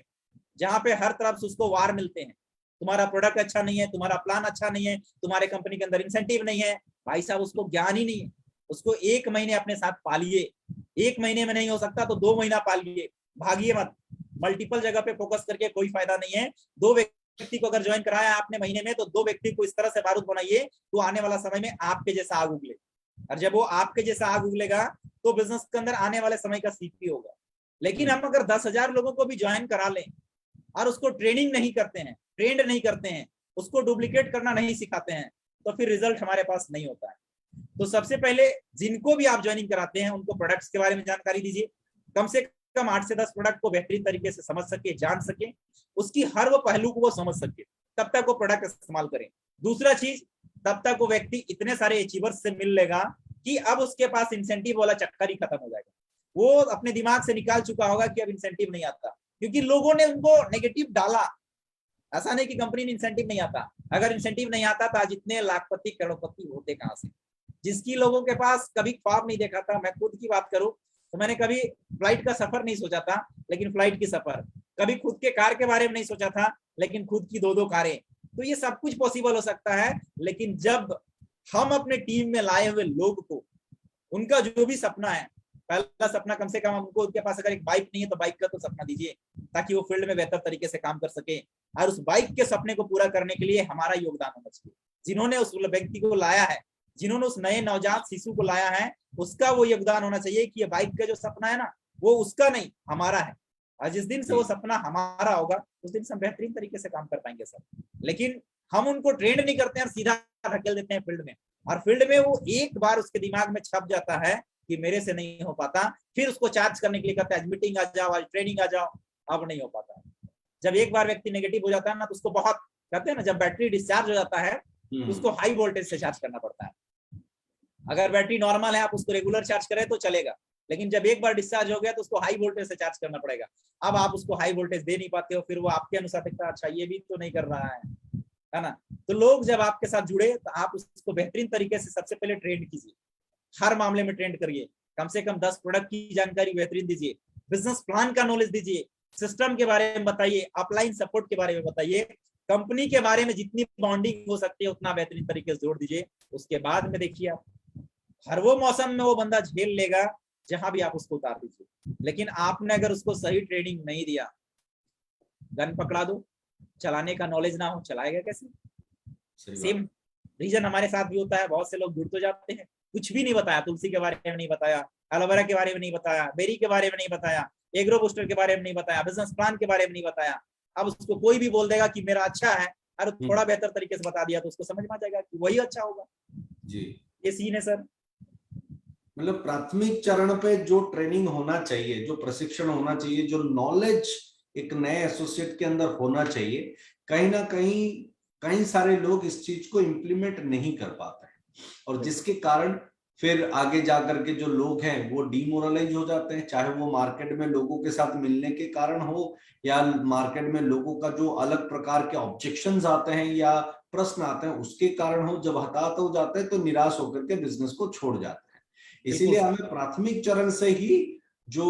जहां पे हर तरफ से उसको वार मिलते हैं। तुम्हारा प्रोडक्ट अच्छा नहीं है, तुम्हारा प्लान अच्छा नहीं है, तुम्हारे कंपनी के अंदर इंसेंटिव नहीं है। भाई साहब, उसको ज्ञान ही नहीं है। उसको 1 महीने अपने साथ पालिए, 1 महीने में नहीं हो सकता तो 2 महीना पालिए, भागिए मत। मल्टीपल जगह पे फोकस करके कोई फायदा नहीं है। 2 व्यक्ति को अगर ज्वाइन कराया आपने महीने में, तो 2 व्यक्ति को इस तरह से बारूद बनाइए तो आने वाला समय में आपके जैसा आग उगले, और जब वो आपके जैसा आग उगलेगा तो बिजनेस के अंदर आने वाले समय का सीपी होगा। लेकिन हम अगर 10,000 लोगों को भी ज्वाइन करा लें और उसको ट्रेनिंग नहीं करते हैं, ट्रेंड नहीं करते हैं, उसको डुप्लीकेट करना नहीं सिखाते हैं, तो फिर रिजल्ट हमारे पास नहीं होता है। तो सबसे पहले जिनको भी आप ज्वाइनिंग कराते हैं उनको प्रोडक्ट्स के बारे में जानकारी दीजिए, कम से कम 8 से 10 प्रोडक्ट को बेहतरीन तरीके से समझ सके, जान सके, उसकी हर वो पहलू को वो समझ सके, तब तक वो प्रोडक्ट इस्तेमाल करें। दूसरा चीज, तब तक वो व्यक्ति इतने सारे अचीवर्स से मिल लेगा कि अब उसके पास इंसेंटिव वाला चक्कर ही खत्म हो जाएगा। वो अपने दिमाग से निकाल चुका होगा कि अब इंसेंटिव नहीं आता, क्योंकि लोगों ने उनको नेगेटिव डाला। ऐसा नहीं कि कंपनी ने इंसेंटिव नहीं आता, अगर इंसेंटिव नहीं आता तो आज इतने लाखपति करोड़पति होते कहां से, जिसकी लोगों के पास कभी ख्वाब नहीं देखा था। मैं खुद की बात करूं तो मैंने कभी फ्लाइट का सफर नहीं सोचा था, लेकिन फ्लाइट की सफर, कभी खुद के कार के बारे में नहीं सोचा था, लेकिन खुद की 2-2 कारें। तो ये सब कुछ पॉसिबल हो सकता है, लेकिन जब हम अपने टीम में लाए हुए लोग को, उनका जो भी सपना है, पहला सपना कम से कम हमको, उनके पास अगर एक बाइक नहीं है तो बाइक का तो सपना दीजिए, ताकि वो फील्ड में बेहतर तरीके से काम कर सके। और उस बाइक के सपने को पूरा करने के लिए हमारा योगदान होना चाहिए। जिन्होंने उस व्यक्ति को लाया है, जिन्होंने उस नए नवजात शिशु को लाया है, उसका वो योगदान होना चाहिए कि ये बाइक का जो सपना है ना, वो उसका नहीं, हमारा है। और जिस दिन से वो सपना हमारा होगा, उस दिन से हम बेहतरीन तरीके से काम कर पाएंगे सर। लेकिन हम उनको ट्रेंड नहीं करते हैं और सीधा धकेल देते हैं फील्ड में, और फील्ड में वो एक बार उसके दिमाग में छप जाता है कि मेरे से नहीं हो पाता, फिर उसको चार्ज करने के लिए कहते हैं मीटिंग आ जाओ, आज ट्रेनिंग आ जाओ, अब नहीं हो पाता। जब एक बार व्यक्ति नेगेटिव हो जाता है ना, तो उसको बहुत, कहते हैं ना, जब बैटरी डिस्चार्ज हो जाता है तो उसको हाई वोल्टेज से चार्ज करना पड़ता है। अगर बैटरी नॉर्मल है, आप उसको रेगुलर चार्ज करें तो चलेगा, लेकिन जब एक बार डिस्चार्ज हो गया तो उसको हाई वोल्टेज से चार्ज करना पड़ेगा। अब आप उसको हाई वोल्टेज दे नहीं पाते हो, फिर वो आपके अनुसार दिखता है, अच्छा ये भी तो नहीं कर रहा है ना। तो लोग जब आपके साथ जुड़े तो आप उसको बेहतरीन तरीके से सबसे पहले ट्रेंड कीजिए, हर मामले में ट्रेंड करिए, कम से कम 10 प्रोडक्ट की जानकारी बेहतरीन दीजिए, बिजनेस प्लान का नॉलेज दीजिए, सिस्टम के बारे में बताइए, अपलाइन सपोर्ट के बारे में बताइए, कंपनी के बारे में जितनी बॉन्डिंग हो सकती है उतना बेहतरीन तरीके से जोड़ दीजिए। उसके बाद में देखिए आप हर वो मौसम में वो बंदा झेल लेगा जहां भी आप उसको उतार दीजिए। लेकिन आपने अगर उसको सही ट्रेनिंग नहीं दिया, गन पकड़ा दो, चलाने का नॉलेज ना हो, चलाएगा कैसे? सेम रीजन हमारे साथ भी होता है। बहुत से लोग जुड़ तो जाते हैं, कुछ भी नहीं बताया, तुलसी के बारे में नहीं बताया, एलोवेरा के बारे में नहीं बताया, बेरी के बारे में नहीं बताया, एग्रो बूस्टर के बारे में नहीं बताया, बिजनेस प्लान के बारे में नहीं बताया। अब उसको कोई भी बोल देगा कि मेरा अच्छा है, और थोड़ा बेहतर तरीके से बता दिया तो उसको समझ में आ जाएगा कि वही अच्छा होगा जी। ये सीन है सर। मतलब प्राथमिक चरण पे जो ट्रेनिंग होना चाहिए, जो प्रशिक्षण होना चाहिए, जो नॉलेज एक नए एसोसिएट के अंदर होना चाहिए, कहीं ना कहीं सारे लोग इस चीज को इम्प्लीमेंट नहीं कर पाते हैं, और जिसके कारण फिर आगे जाकर के जो लोग हैं वो डीमोरलाइज हो जाते हैं, चाहे वो मार्केट में लोगों के साथ मिलने के कारण हो, या मार्केट में लोगों का जो अलग प्रकार के ऑब्जेक्शंस आते हैं या प्रश्न आते हैं उसके कारण हो। जब हताहत हो जाते हैं तो निराश होकर के बिजनेस को छोड़ जाते हैं। इसीलिए हमें प्राथमिक चरण से ही जो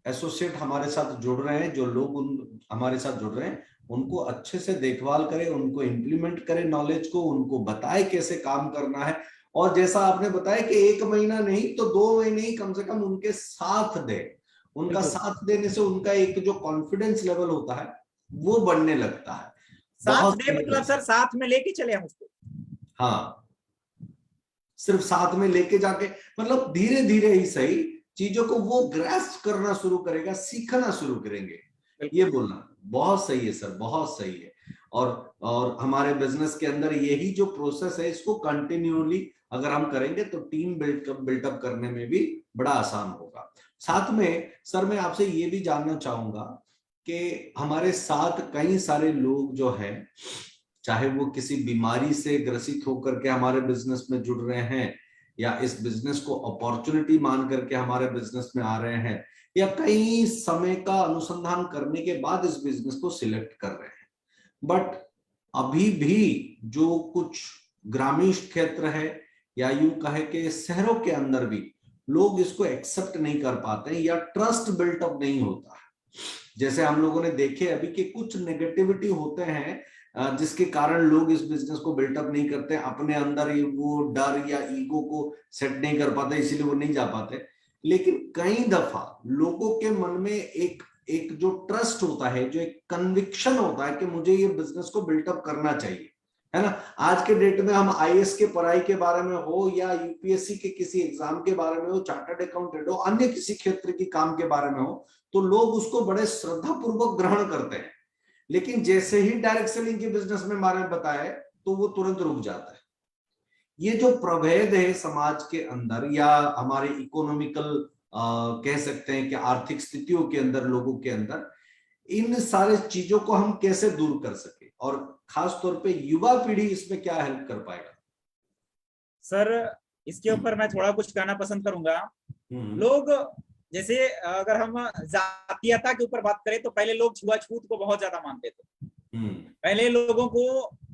एसोसिएट हमारे साथ जुड़ रहे हैं, जो लोग हमारे साथ जुड़ रहे हैं, उनको अच्छे से देखभाल करें, उनको इम्प्लीमेंट करें नॉलेज को, उनको बताए कैसे काम करना है। और जैसा आपने बताया कि 1 महीना नहीं तो 2 महीने ही कम से कम उनके साथ दे। उनका साथ देने से उनका एक जो कॉन्फिडेंस लेवल होता है वो बढ़ने लगता है। साथ दे मतलब सर साथ में लेके चले हम उसको। हाँ, सिर्फ साथ में लेके जाके मतलब धीरे धीरे ही सही चीजों को वो ग्रास्प करना शुरू करेगा, सीखना शुरू करेंगे। ये बोलना बहुत सही है सर, बहुत सही है। और हमारे बिजनेस के अंदर यही जो प्रोसेस है इसको कंटिन्यूअली अगर हम करेंगे तो टीम बिल्टअप करने में भी बड़ा आसान होगा। साथ में सर मैं आपसे ये भी जानना चाहूंगा कि हमारे साथ कई सारे लोग जो हैं, चाहे वो किसी बीमारी से ग्रसित होकर के हमारे बिजनेस में जुड़ रहे हैं, या इस बिजनेस को अपॉर्चुनिटी मान करके हमारे बिजनेस में आ रहे हैं, या कई समय का अनुसंधान करने के बाद इस बिजनेस को सिलेक्ट कर रहे हैं, बट अभी भी जो कुछ ग्रामीण क्षेत्र है या यूं कहे कि शहरों के अंदर भी लोग इसको एक्सेप्ट नहीं कर पाते या ट्रस्ट बिल्टअप नहीं होता है। जैसे हम लोगों ने देखे अभी कि कुछ नेगेटिविटी होते हैं जिसके कारण लोग इस बिजनेस को बिल्टअप नहीं करते, अपने अंदर वो डर या ईगो को सेट नहीं कर पाते, इसीलिए वो नहीं जा पाते। लेकिन कई दफा लोगों के मन में एक जो ट्रस्ट होता है, जो एक कन्विक्शन होता है कि मुझे ये बिजनेस को बिल्टअप करना चाहिए, है ना। आज के डेट में हम आईएएस के पढ़ाई के बारे में हो या यूपीएससी के किसी एग्जाम के बारे में हो, चार्टर्ड अकाउंटेंट हो, अन्य किसी क्षेत्र की काम के बारे में हो, तो लोग उसको बड़े श्रद्धा पूर्वक ग्रहण करते हैं। लेकिन जैसे ही डायरेक्ट सेलिंग के बिजनेस में बारे में बताए तो वो तुरंत रुक जाता है। ये जो प्रभेद है समाज के अंदर या हमारे इकोनॉमिकल कह सकते हैं कि आर्थिक स्थितियों के अंदर, लोगों के अंदर, इन सारे चीजों को हम कैसे दूर कर सके, और खास तौर पे युवा पीढ़ी इसमें क्या हेल्प कर पाएगा? सर इसके ऊपर मैं थोड़ा कुछ कहना पसंद करूंगा। लोग जैसे अगर हम जातीयता के ऊपर बात करें तो पहले लोग छुआछूत को बहुत ज्यादा मानते थे। पहले लोगों को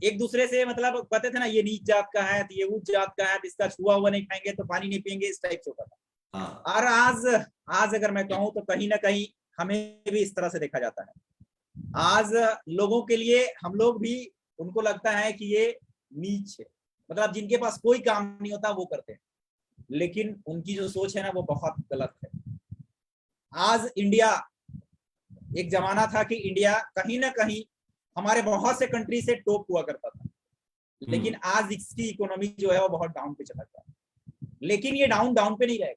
एक दूसरे से मतलब कहते थे ना, ये नीच जात का है तो ये उच्च जात का है, तो इसका छुआ हुआ नहीं खाएंगे तो पानी नहीं पियेंगे, इस टाइप से होता था। और आज अगर मैं कहूँ तो कहीं ना कहीं हमें भी इस तरह से देखा जाता है। आज लोगों के लिए हम लोग भी उनको लगता है कि ये नीच है, मतलब जिनके पास कोई काम नहीं होता वो करते हैं, लेकिन उनकी जो सोच है ना वो बहुत गलत है। आज इंडिया, एक जमाना था कि इंडिया कहीं ना कहीं हमारे बहुत से कंट्री से टॉप हुआ करता था, लेकिन आज इसकी इकोनॉमी जो है वो बहुत डाउन पे चला गया। लेकिन ये डाउन पे नहीं रहेगा।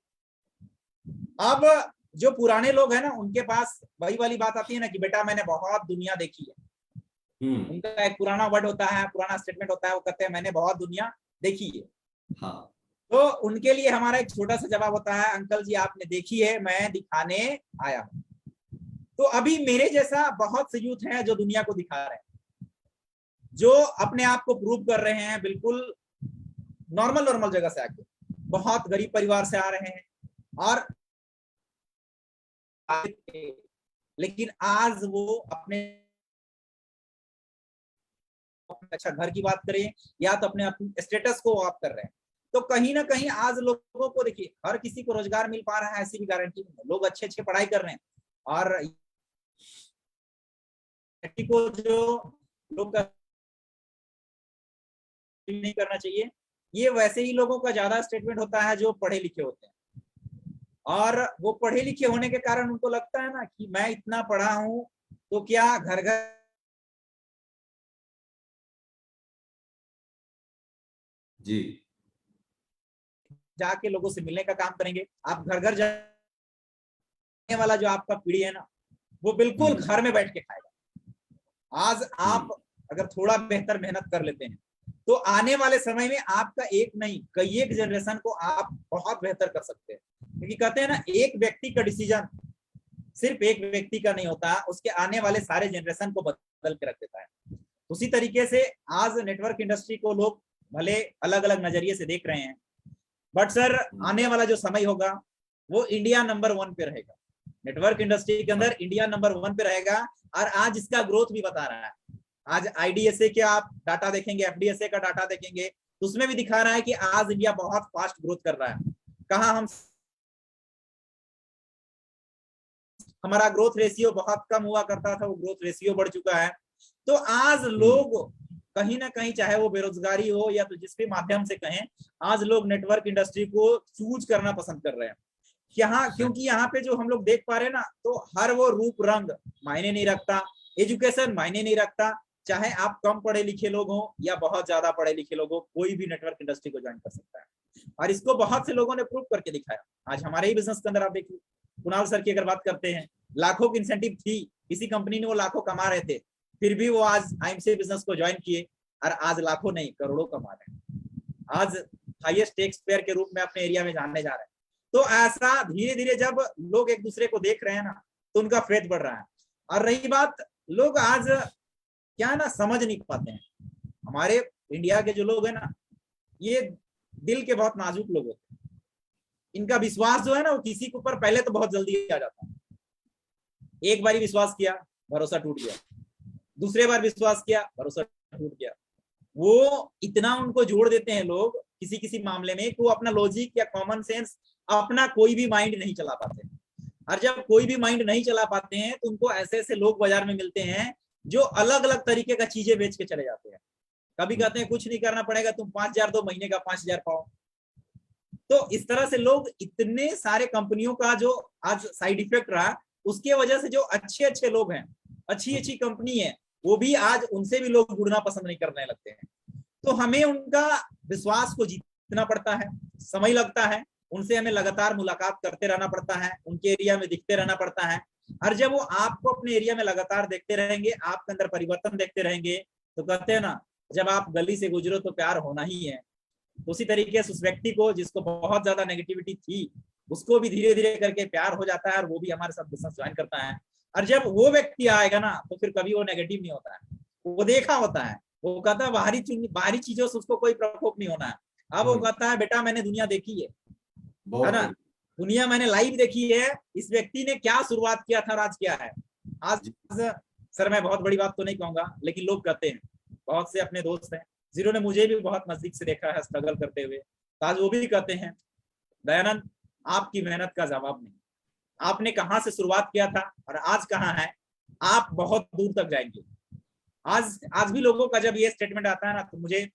अब जो पुराने लोग हैं ना उनके पास वही वाली बात आती है ना कि बेटा मैंने बहुत दुनिया देखी है। उनका एक पुराना वर्ड होता है, पुराना स्टेटमेंट होता है, वो कहते हैं मैंने बहुत दुनिया देखी है। हाँ। तो उनके लिए हमारा एक छोटा सा जवाब होता है, अंकल जी आपने देखी है, मैं दिखाने आया हूं। तो अभी मेरे जैसा बहुत से यूथ हैं जो दुनिया को दिखा रहे हैं, जो अपने आप को प्रूव कर रहे हैं, बिल्कुल नॉर्मल जगह से आके, बहुत गरीब परिवार से आ रहे हैं, और लेकिन आज वो अपने अच्छा घर की बात करें या तो अपने स्टेटस को आप कर रहे हैं, तो कहीं ना कहीं आज लोगों को देखिए हर किसी को रोजगार मिल पा रहा है ऐसी भी गारंटी नहीं है। लोग अच्छे पढ़ाई कर रहे हैं, और को जो लोग नहीं करना चाहिए, ये वैसे ही लोगों का ज्यादा स्टेटमेंट होता है जो पढ़े लिखे होते हैं। और वो पढ़े लिखे होने के कारण उनको लगता है ना कि मैं इतना पढ़ा हूं तो क्या घर घर जी जाके लोगों से मिलने का काम करेंगे। आप घर घर जाने वाला जो आपका पीढ़ी है ना, वो बिल्कुल घर में बैठ के खाएगा। आज आप अगर थोड़ा बेहतर मेहनत कर लेते हैं तो आने वाले समय में आपका एक नहीं कई एक जनरेशन को आप बहुत बेहतर कर सकते हैं। क्योंकि कहते हैं ना, एक व्यक्ति का डिसीजन सिर्फ एक व्यक्ति का नहीं होता, उसके आने वाले सारे जनरेशन को बदल के रख देता है। उसी तरीके से आज नेटवर्क इंडस्ट्री को लोग भले अलग अलग नजरिए से देख रहे हैं, बट सर आने वाला जो समय होगा वो इंडिया नंबर 1 पे रहेगा। नेटवर्क इंडस्ट्री के अंदर इंडिया नंबर 1 पे रहेगा, और आज इसका ग्रोथ भी बता रहा है। आज IDSA के आप डाटा देखेंगे, FDSA का डाटा देखेंगे, तो उसमें भी दिखा रहा है कि आज इंडिया बहुत फास्ट ग्रोथ कर रहा है। कहाँ हम, हमारा ग्रोथ रेशियो बहुत कम हुआ करता था, वो ग्रोथ रेशियो बढ़ चुका है। तो आज लोग कहीं ना कहीं, चाहे वो बेरोजगारी हो या तो जिस भी माध्यम से कहें, आज लोग नेटवर्क इंडस्ट्री को चूज करना पसंद कर रहे हैं। यहाँ क्योंकि यहाँ पे जो हम लोग देख पा रहे हैं ना, तो हर वो रूप रंग मायने नहीं रखता, एजुकेशन मायने नहीं रखता, चाहे आप कम पढ़े लिखे लोग हो या बहुत ज्यादा पढ़े लिखे लोग हो, कोई भी नेटवर्क इंडस्ट्री को ज्वाइन कर सकता है। और इसको बहुत से लोगों ने प्रूव करके दिखाया। आज हमारे ही बिजनेस के अंदर आप देखिए, कुणाल सर की अगर बात करते हैं, लाखों की इंसेंटिव थी, किसी कंपनी ने वो लाखों कमा रहे थे, फिर भी वो आज आईएमसी बिजनेस को ज्वाइन किए और आज लाखों नहीं करोड़ों कमा रहे हैं। आज हाईएस्ट टैक्स पेयर के रूप में अपने एरिया में जानने जा रहे हैं। तो ऐसा धीरे धीरे जब लोग एक दूसरे को देख रहे हैं ना, तो उनका फेथ बढ़ रहा है। और रही बात, लोग आज क्या है ना, समझ नहीं पाते हैं। हमारे इंडिया के जो लोग हैं ना, ये दिल के बहुत नाजुक लोग होते हैं। इनका विश्वास जो है ना, वो किसी के ऊपर पहले तो बहुत जल्दी आ जाता है। एक बार विश्वास किया, भरोसा टूट गया, दूसरे बार विश्वास किया, भरोसा टूट गया। वो इतना उनको जोड़ देते हैं लोग किसी किसी मामले में, को अपना लॉजिक या कॉमन सेंस, अपना कोई भी माइंड नहीं चला पाते। और जब कोई भी माइंड नहीं चला पाते हैं, तो उनको ऐसे ऐसे लोग बाजार में मिलते हैं जो अलग अलग तरीके का चीजें बेच के चले जाते हैं। कभी कहते हैं कुछ नहीं करना पड़ेगा, तुम 5,000 दो, महीने का 5,000 पाओ। तो इस तरह से लोग, इतने सारे कंपनियों का जो आज साइड इफेक्ट रहा, उसके वजह से जो अच्छे अच्छे लोग हैं, अच्छी अच्छी कंपनी है, वो भी आज उनसे भी लोग जुड़ना पसंद नहीं करने लगते हैं। तो हमें उनका विश्वास को जीतना पड़ता है, समय लगता है, उनसे हमें लगातार मुलाकात करते रहना पड़ता है, उनके एरिया में दिखते रहना पड़ता है। और जब वो आपको अपने एरिया में लगातार देखते रहेंगे, आपके अंदर परिवर्तन देखते रहेंगे, तो कहते हैं ना, जब आप गली से गुजरो तो प्यार होना ही है। उसी तरीके से उस व्यक्ति को जिसको बहुत ज्यादा नेगेटिविटी थी, उसको भी धीरे धीरे करके प्यार हो जाता है और वो भी हमारे साथ बिजनेस ज्वाइन करता है। और जब वो व्यक्ति आएगा ना, तो फिर कभी वो नेगेटिव नहीं होता है, वो देखा होता है, वो कहता है बाहरी चीजों से उसको कोई प्रकोप नहीं होना है। अब वो कहता है बेटा मैंने दुनिया देखी है ना, दुनिया मैंने लाइव देखी है, इस व्यक्ति ने क्या शुरुआत किया था और आज क्या है। आज सर मैं बहुत बड़ी बात तो नहीं कहूंगा, लेकिन लोग कहते हैं, बहुत से अपने दोस्त हैं जिन्होंने मुझे भी बहुत नजदीक से देखा है स्ट्रगल करते हुए, तो आज वो भी कहते हैं, दयानंद आपकी मेहनत का जवाब नहीं, आपने कहां से शुरुआत किया था और आज कहां है, आप बहुत दूर तक जाएंगे। आज भी लोगों का जब ये स्टेटमेंट आता है ना, तो मुझे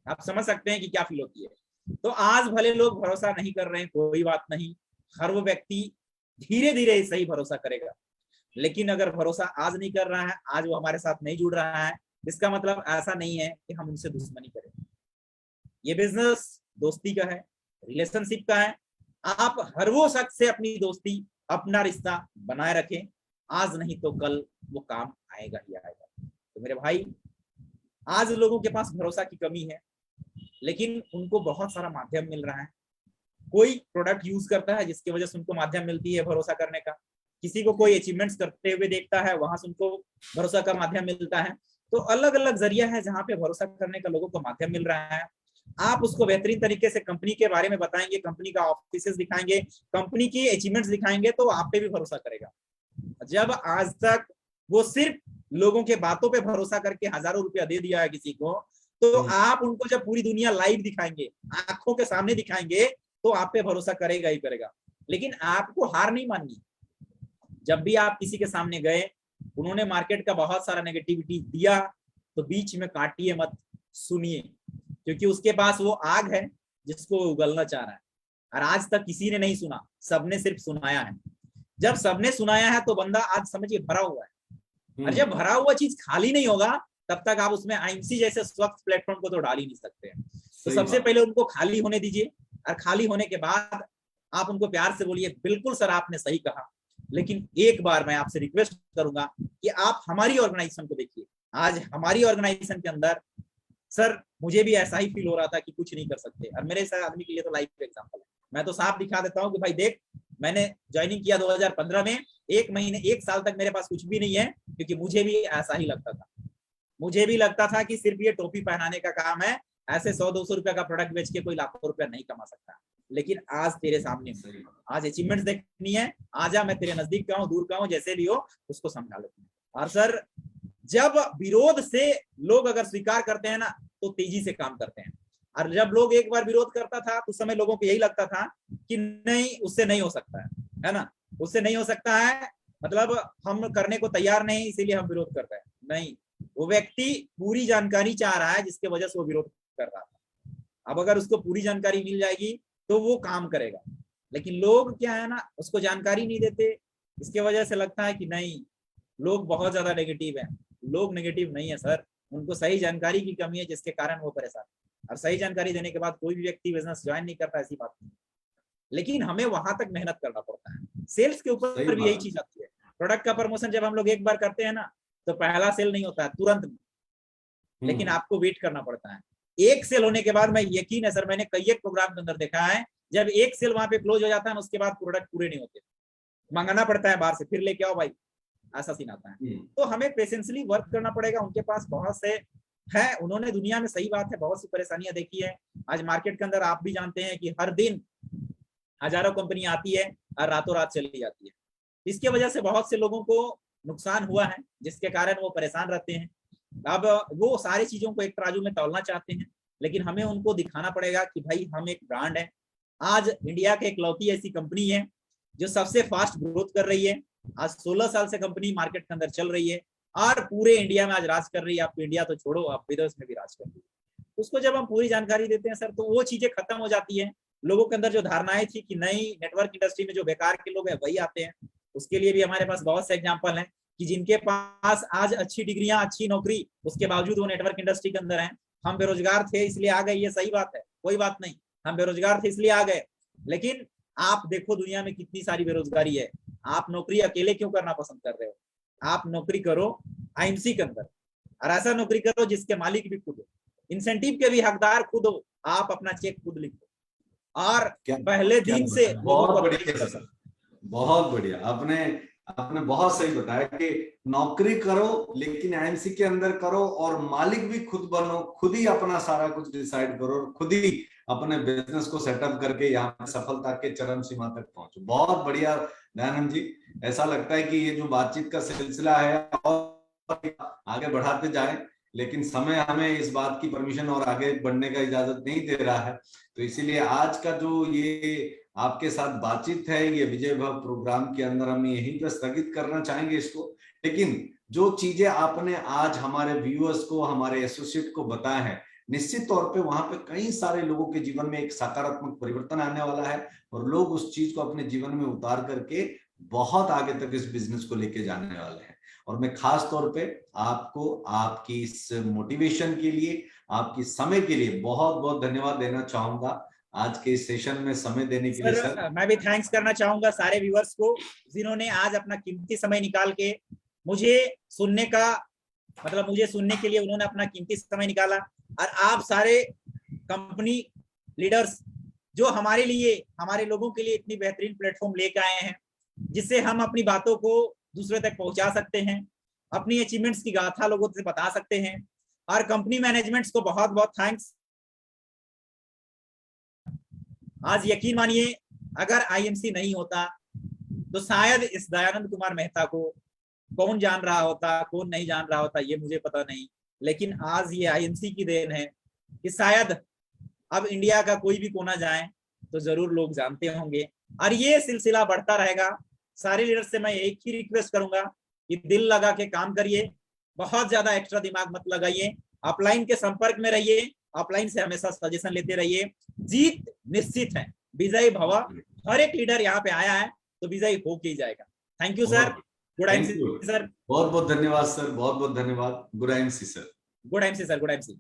आप समझ सकते हैं कि क्या फील होती है। तो आज भले लोग भरोसा नहीं कर रहे हैं, कोई बात नहीं, हर वो व्यक्ति धीरे धीरे सही भरोसा करेगा। लेकिन अगर भरोसा आज नहीं कर रहा है, आज वो हमारे साथ नहीं जुड़ रहा है, इसका मतलब ऐसा नहीं है कि हम उनसे दुश्मनी करें। ये बिजनेस दोस्ती का है, रिलेशनशिप का है। आप हर वो शख्स से अपनी दोस्ती, अपना रिश्ता बनाए रखें, आज नहीं तो कल वो काम आएगा ही आएगा। तो मेरे भाई, आज लोगों के पास भरोसा की कमी है, लेकिन उनको बहुत सारा माध्यम मिल रहा है। कोई प्रोडक्ट यूज करता है जिसकी वजह से उनको माध्यम मिलती है भरोसा करने का, किसी को कोई अचीवमेंट्स करते हुए देखता है, वहां से उनको भरोसा का माध्यम मिलता है। तो अलग अलग जरिया है जहां पे भरोसा करने का लोगों को माध्यम मिल रहा है। आप उसको बेहतरीन तरीके से कंपनी के बारे में बताएंगे, कंपनी का ऑफिस दिखाएंगे, कंपनी की अचीवमेंट्स दिखाएंगे, तो आप पे भी भरोसा करेगा। जब आज तक वो सिर्फ लोगों के बातों पे भरोसा करके हजारों रुपया दे दिया है किसी को, तो आप उनको जब पूरी दुनिया लाइव दिखाएंगे, आंखों के सामने दिखाएंगे, तो आप पे भरोसा करेगा ही करेगा। लेकिन आपको हार नहीं माननी। जब भी आप किसी के सामने गए, उन्होंने मार्केट का बहुत सारा नेगेटिविटी दिया, तो बीच में काटिए मत, सुनिए, क्योंकि उसके पास वो आग है जिसको उगलना चाह रहा है। और आज तक किसी ने नहीं सुना, सबने सिर्फ सुनाया है। जब सबने सुनाया है तो बंदा आज समझिए भरा हुआ है। और जब भरा हुआ चीज खाली नहीं होगा, तब तक आप उसमें आईएमसी जैसे स्वच्छ प्लेटफॉर्म को तो डाल ही नहीं सकते हैं। तो सबसे पहले उनको खाली होने दीजिए, और खाली होने के बाद आप उनको प्यार से बोलिए, बिल्कुल सर आपने सही कहा, लेकिन एक बार मैं आपसे रिक्वेस्ट करूंगा कि आप हमारी ऑर्गेनाइजेशन को देखिए। आज हमारी ऑर्गेनाइजेशन के अंदर सर मुझे भी ऐसा ही फील हो रहा था कि कुछ नहीं कर सकते, और मेरे साथ आदमी के लिए तो लाइव एग्जांपल है। मैं तो साफ दिखा देता हूँ कि भाई देख, मैंने ज्वाइनिंग किया 2015 में, 1 महीने 1 साल तक मेरे पास कुछ भी नहीं है, क्योंकि मुझे भी ऐसा ही लगता था। मुझे भी लगता था कि सिर्फ ये टोपी पहनाने का काम है, ऐसे 100-200 रुपए का प्रोडक्ट बेच के कोई लाखों रुपया नहीं कमा सकता। लेकिन आज तेरे सामने, आज अचीवमेंट्स देखनी है, आजा, मैं तेरे नजदीक का हूँ, दूर का हूँ, जैसे भी हो उसको समझा लेते हैं। और सर जब विरोध से लोग अगर स्वीकार करते हैं ना, तो तेजी से काम करते हैं। और जब लोग एक बार विरोध करता था उस समय लोगों को यही लगता था कि नहीं, उससे नहीं हो सकता है ना, उससे नहीं हो सकता है, मतलब हम करने को तैयार नहीं, इसीलिए हम विरोध कर रहे हैं। नहीं, वो व्यक्ति पूरी जानकारी चाह रहा है जिसके वजह से वो विरोध कर रहा था। अब अगर उसको पूरी जानकारी मिल जाएगी तो वो काम करेगा, लेकिन लोग क्या है ना, उसको जानकारी नहीं देते, इसके वजह से लगता है कि नहीं, लोग बहुत ज्यादा नेगेटिव है। लोग नेगेटिव नहीं है सर, उनको सही जानकारी की कमी है जिसके कारण वो परेशान है। और सही जानकारी देने के बाद कोई भी व्यक्ति बिजनेस ज्वाइन नहीं करता, ऐसी बात नहीं। लेकिन हमें वहां तक मेहनत करना पड़ता है। सेल्स के ऊपर भी यही चीज आती है। प्रोडक्ट का प्रमोशन जब हम लोग एक बार करते हैं ना, तो पहला सेल नहीं होता है तुरंत, लेकिन आपको वेट करना पड़ता है। एक सेल होने के बाद, मैं यकीन है सर, मैंने कई एक प्रोग्राम के अंदर देखा है, जब एक सेल वहां पे क्लोज हो जाता है, उसके बाद प्रोडक्ट पूरे नहीं होते, मंगाना पड़ता है बाहर से, फिर लेके आओ भाई, ऐसा सीन आता है। तो हमें पेशेंसली वर्क करना पड़ेगा। उनके पास बहुत से है, उन्होंने दुनिया में, सही बात है, बहुत सी परेशानियां देखी है। आज मार्केट के अंदर आप भी जानते हैं कि हर दिन हजारों कंपनी आती है और रातों रात चली जाती है। इसके वजह से बहुत से लोगों को नुकसान हुआ है, जिसके कारण वो परेशान रहते हैं। अब वो सारी चीजों को एक तराजू में तौलना चाहते हैं, लेकिन हमें उनको दिखाना पड़ेगा कि भाई हम एक ब्रांड है। आज इंडिया के इकलौती ऐसी कंपनी है जो सबसे फास्ट ग्रोथ कर रही है। आज 16 साल से कंपनी मार्केट के अंदर चल रही है और पूरे इंडिया में आज राज कर रही है। आप इंडिया तो छोड़ो, आप विदेश में भी राज कर रही है। उसको जब हम पूरी जानकारी देते हैं सर, तो वो चीजें खत्म हो जाती है। लोगों के अंदर जो धारणाएं थी कि नहीं, नेटवर्क इंडस्ट्री में जो बेकार के लोग हैं वही आते हैं, उसके लिए भी हमारे पास बहुत से एग्जाम्पल हैं कि जिनके पास आज अच्छी डिग्रियां, अच्छी नौकरी, उसके बावजूद वो नेटवर्क इंडस्ट्री के अंदर हैं। हम बेरोजगार थे इसलिए आ गए, ये सही बात है, कोई बात नहीं, हम बेरोजगार थे इसलिए आ गए। लेकिन आप देखो दुनिया में कितनी सारी बेरोजगारी है। आप नौकरी अकेले क्यों करना पसंद कर रहे हो? आप नौकरी करो आईएमसी के अंदर, और ऐसा नौकरी करो जिसके मालिक भी खुद हो, इंसेंटिव के भी हकदार खुद हो, आप अपना चेक खुद लिखो, और पहले दिन से बहुत बढ़िया, बहुत बढ़िया। आपने बहुत सही बताया कि नौकरी करो लेकिन आईएमसी के अंदर करो, और मालिक भी खुद बनो, खुद ही अपना सारा कुछ डिसाइड करो, खुद ही अपने बिजनेस को सेटअप करके यहाँ पे सफलता के चरम सीमा तक पहुंचो। बहुत बढ़िया दयानंद जी। ऐसा लगता है कि ये जो बातचीत का सिलसिला है और आगे बढ़ाते जाए, लेकिन समय हमें इस बात की परमिशन और आगे बढ़ने का इजाजत नहीं दे रहा है। तो इसीलिए आज का जो ये आपके साथ बातचीत है, ये विजय भव प्रोग्राम के अंदर हम यहीं पर स्थगित करना चाहेंगे इसको। लेकिन जो चीजें आपने आज हमारे व्यूअर्स को, हमारे एसोसिएट को बताया है, निश्चित तौर पे वहां पे कई सारे लोगों के जीवन में एक सकारात्मक परिवर्तन आने वाला है, और लोग उस चीज को अपने जीवन में उतार करके बहुत आगे तक इस बिजनेस को लेके जाने वाले हैं। और मैं खास तौर पे आपको आपकी इस मोटिवेशन के लिए, आपकी समय के लिए बहुत बहुत धन्यवाद देना चाहूंगा आज के इस सेशन में समय देने के लिए। सर मैं भी थैंक्स करना चाहूंगा सारे व्यूअर्स को, जिन्होंने आज अपना कीमती समय निकाल के मुझे सुनने का, मतलब मुझे सुनने के लिए उन्होंने अपना कीमती समय निकाला। और आप सारे कंपनी लीडर्स जो हमारे लिए, हमारे लोगों के लिए इतनी बेहतरीन प्लेटफॉर्म लेकर आए हैं, जिससे हम अपनी बातों को दूसरे तक पहुंचा सकते हैं, अपनी अचीवमेंट्स की गाथा लोगों से बता सकते हैं। और कंपनी मैनेजमेंट्स को बहुत बहुत थैंक्स। आज यकीन मानिए, अगर आईएमसी नहीं होता तो शायद इस दयानंद कुमार मेहता को कौन जान रहा होता, कौन नहीं जान रहा होता, ये मुझे पता नहीं। लेकिन आज ये आईएमसी की देन है कि शायद अब इंडिया का कोई भी कोना जाए तो जरूर लोग जानते होंगे, और ये सिलसिला बढ़ता रहेगा। सारे लीडर्स से मैं एक ही रिक्वेस्ट करूंगा कि दिल लगा के काम करिए, बहुत ज्यादा एक्स्ट्रा दिमाग मत लगाइए, अपलाइन के संपर्क में रहिए, अपलाइन से हमेशा सजेशन लेते रहिए। जीत निश्चित है, विजय भव। हर एक लीडर यहाँ पे आया है तो विजय होके ही जाएगा। Thank you sir, good MC sir, बहुत बहुत धन्यवाद सर, बहुत बहुत धन्यवाद, good MC sir, good MC sir, good MC.